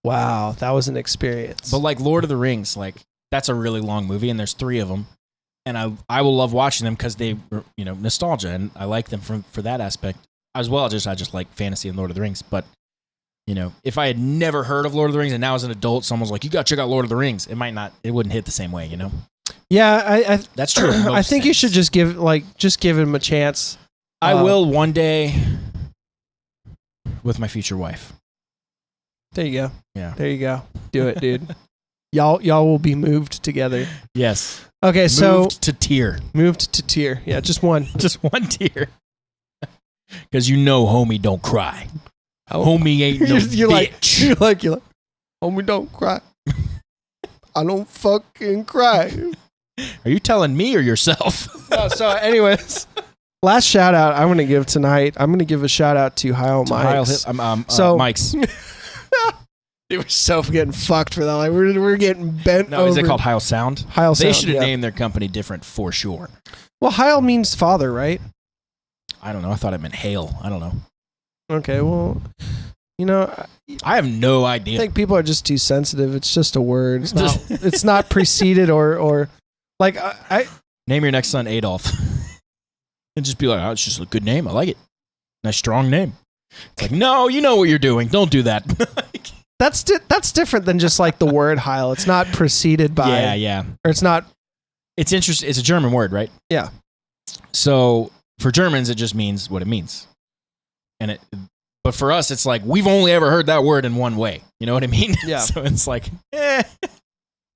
wow, that was an experience. But like Lord of the Rings, like that's a really long movie, and there's 3 of them, and I will love watching them because they, nostalgia, and I like them for that aspect as well. I just like fantasy and Lord of the Rings, but. If I had never heard of Lord of the Rings and now as an adult, someone's like, you got to check out Lord of the Rings. It wouldn't hit the same way, Yeah, That's true. I think you should just give him a chance. I will one day with my future wife. There you go. Yeah. There you go. Do it, dude. Y'all will be moved together. Yes. Okay, Moved to tier. Moved to tier. Yeah, just one. Just one tier. Because homie don't cry. Homie ain't no you're bitch. Like, homie don't cry. I don't fucking cry. Are you telling me or yourself? No, so anyways, last shout out I'm going to give tonight. I'm going to give a shout out to Heil Mikes. Mikes. They were so getting fucked for that. Like we're getting bent over. No, is it called Heil Sound? Heil Sound. They should have named their company different for sure. Well, Heil means father, right? I don't know. I thought it meant hail. I don't know. Okay, well, I have no I idea. think people are just too sensitive. It's just a word. It's not preceded or like I Name your next son Adolf. And just be like, oh, it's just a good name. I like it. Nice, strong name. It's like, no, you know what you're doing. Don't do that. That's different than just like the word Heil. It's not preceded by. Yeah. Or it's not. It's interesting. It's a German word, right? Yeah. So for Germans, it just means what it means. But for us, it's like, we've only ever heard that word in one way. You know what I mean? Yeah. So it's like,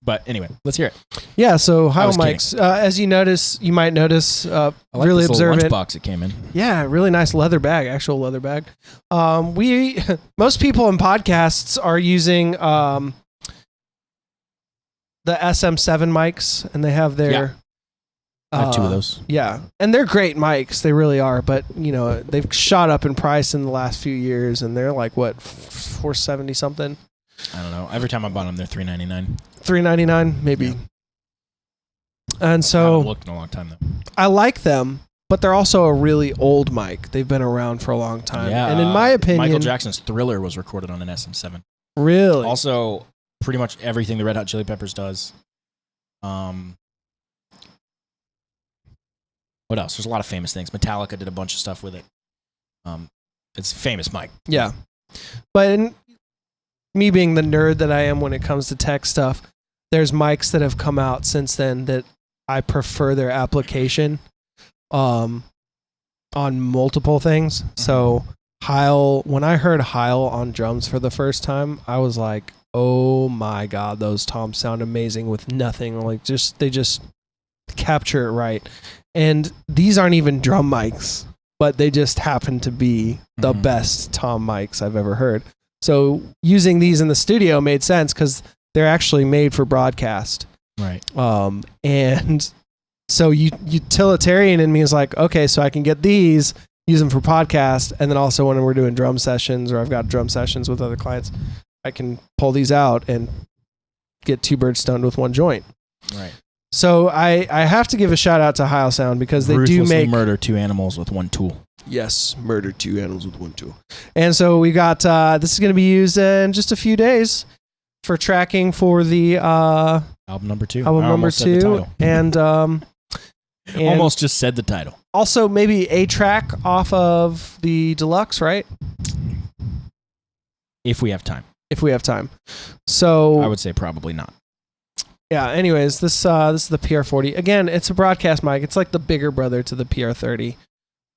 But anyway, let's hear it. Yeah, so Heil Mikes. As you might notice, I like really this little observant. lunchbox it came in. Yeah, really nice leather bag, actual leather bag. Most people in podcasts are using the SM7 mics, and they have their. I have two of those. Yeah, and they're great mics. They really are, but they've shot up in price in the last few years, and they're like what, $470 something. I don't know. Every time I bought them, they're $399. $399 maybe. Yeah. And so I haven't looked in a long time though. I like them, but they're also a really old mic. They've been around for a long time. Yeah, and in my opinion, Michael Jackson's Thriller was recorded on an SM7. Really? Also, pretty much everything the Red Hot Chili Peppers does. What else? There's a lot of famous things. Metallica did a bunch of stuff with it. It's a famous mic. Yeah. But me being the nerd that I am when it comes to tech stuff, there's mics that have come out since then that I prefer their application on multiple things. So Heil, when I heard Heil on drums for the first time, I was like, oh my God, those toms sound amazing with nothing. Like they just capture it right. And these aren't even drum mics, but they just happen to be the best tom mics I've ever heard. So using these in the studio made sense because they're actually made for broadcast. Right. And so utilitarian in me is like, okay, so I can get these, use them for podcast, and then also when we're doing drum sessions or I've got drum sessions with other clients, I can pull these out and get two birds stoned with one joint. Right. So I have to give a shout out to Heil Sound because they do make murder two animals with one tool. Yes, murder two animals with one tool. And so we got this is going to be used in just a few days for tracking for the album number 2. number 2, and almost just said the title. Also, maybe a track off of the deluxe, right? If we have time. So I would say probably not. Yeah. Anyways, this is the PR40. Again, it's a broadcast mic. It's like the bigger brother to the PR30,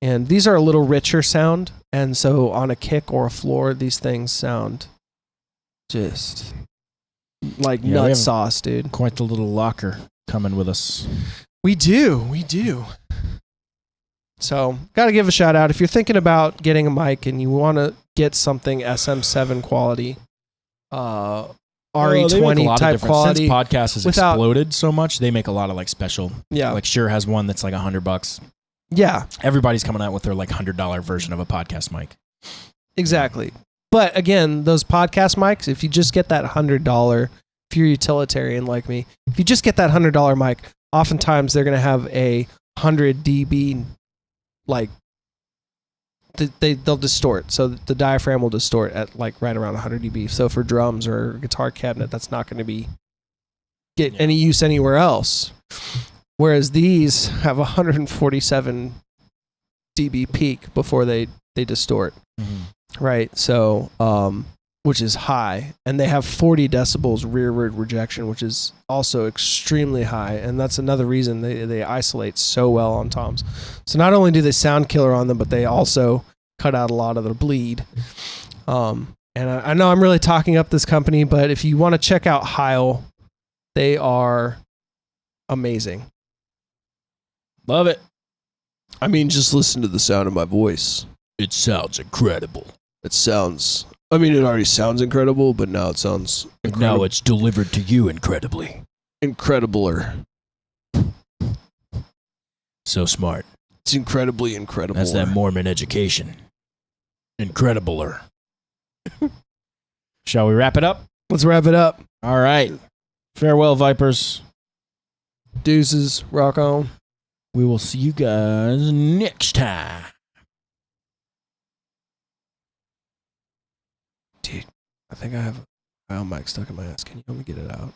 and these are a little richer sound. And so on a kick or a floor, these things sound just like nut sauce, dude. Quite the little locker coming with us. We do. So, got to give a shout out if you're thinking about getting a mic and you want to get something SM7 quality. RE20 type quality. Since podcast has exploded so much, they make a lot of like special. Yeah. Like Shure has one that's like $100. Yeah. Everybody's coming out with their like $100 version of a podcast mic. Exactly. But again, those podcast mics, if you just get that $100, if you're utilitarian like me, if you just get that $100 mic, oftentimes they're going to have a 100 dB, like they'll distort. So the diaphragm will distort at like right around 100 dB. So for drums or guitar cabinet, that's not going to get any use anywhere else. Whereas these have 147 dB peak before they distort. Mm-hmm. Right. So which is high, and they have 40 decibels rearward rejection, which is also extremely high, and that's another reason they isolate so well on toms. So not only do they sound killer on them, but they also cut out a lot of the bleed. And I know I'm really talking up this company, but if you want to check out Heil, they are amazing. Love it. I mean, just listen to the sound of my voice. It sounds incredible. It already sounds incredible, but now it sounds incredible. Now it's delivered to you incredibly. Incredibler. So smart. It's incredibly incredible. That's that Mormon education. Incredibler. Shall we wrap it up? Let's wrap it up. All right. Farewell, Vipers. Deuces. Rock on. We will see you guys next time. Dude, I think I have a mic stuck in my ass. Can you help me get it out?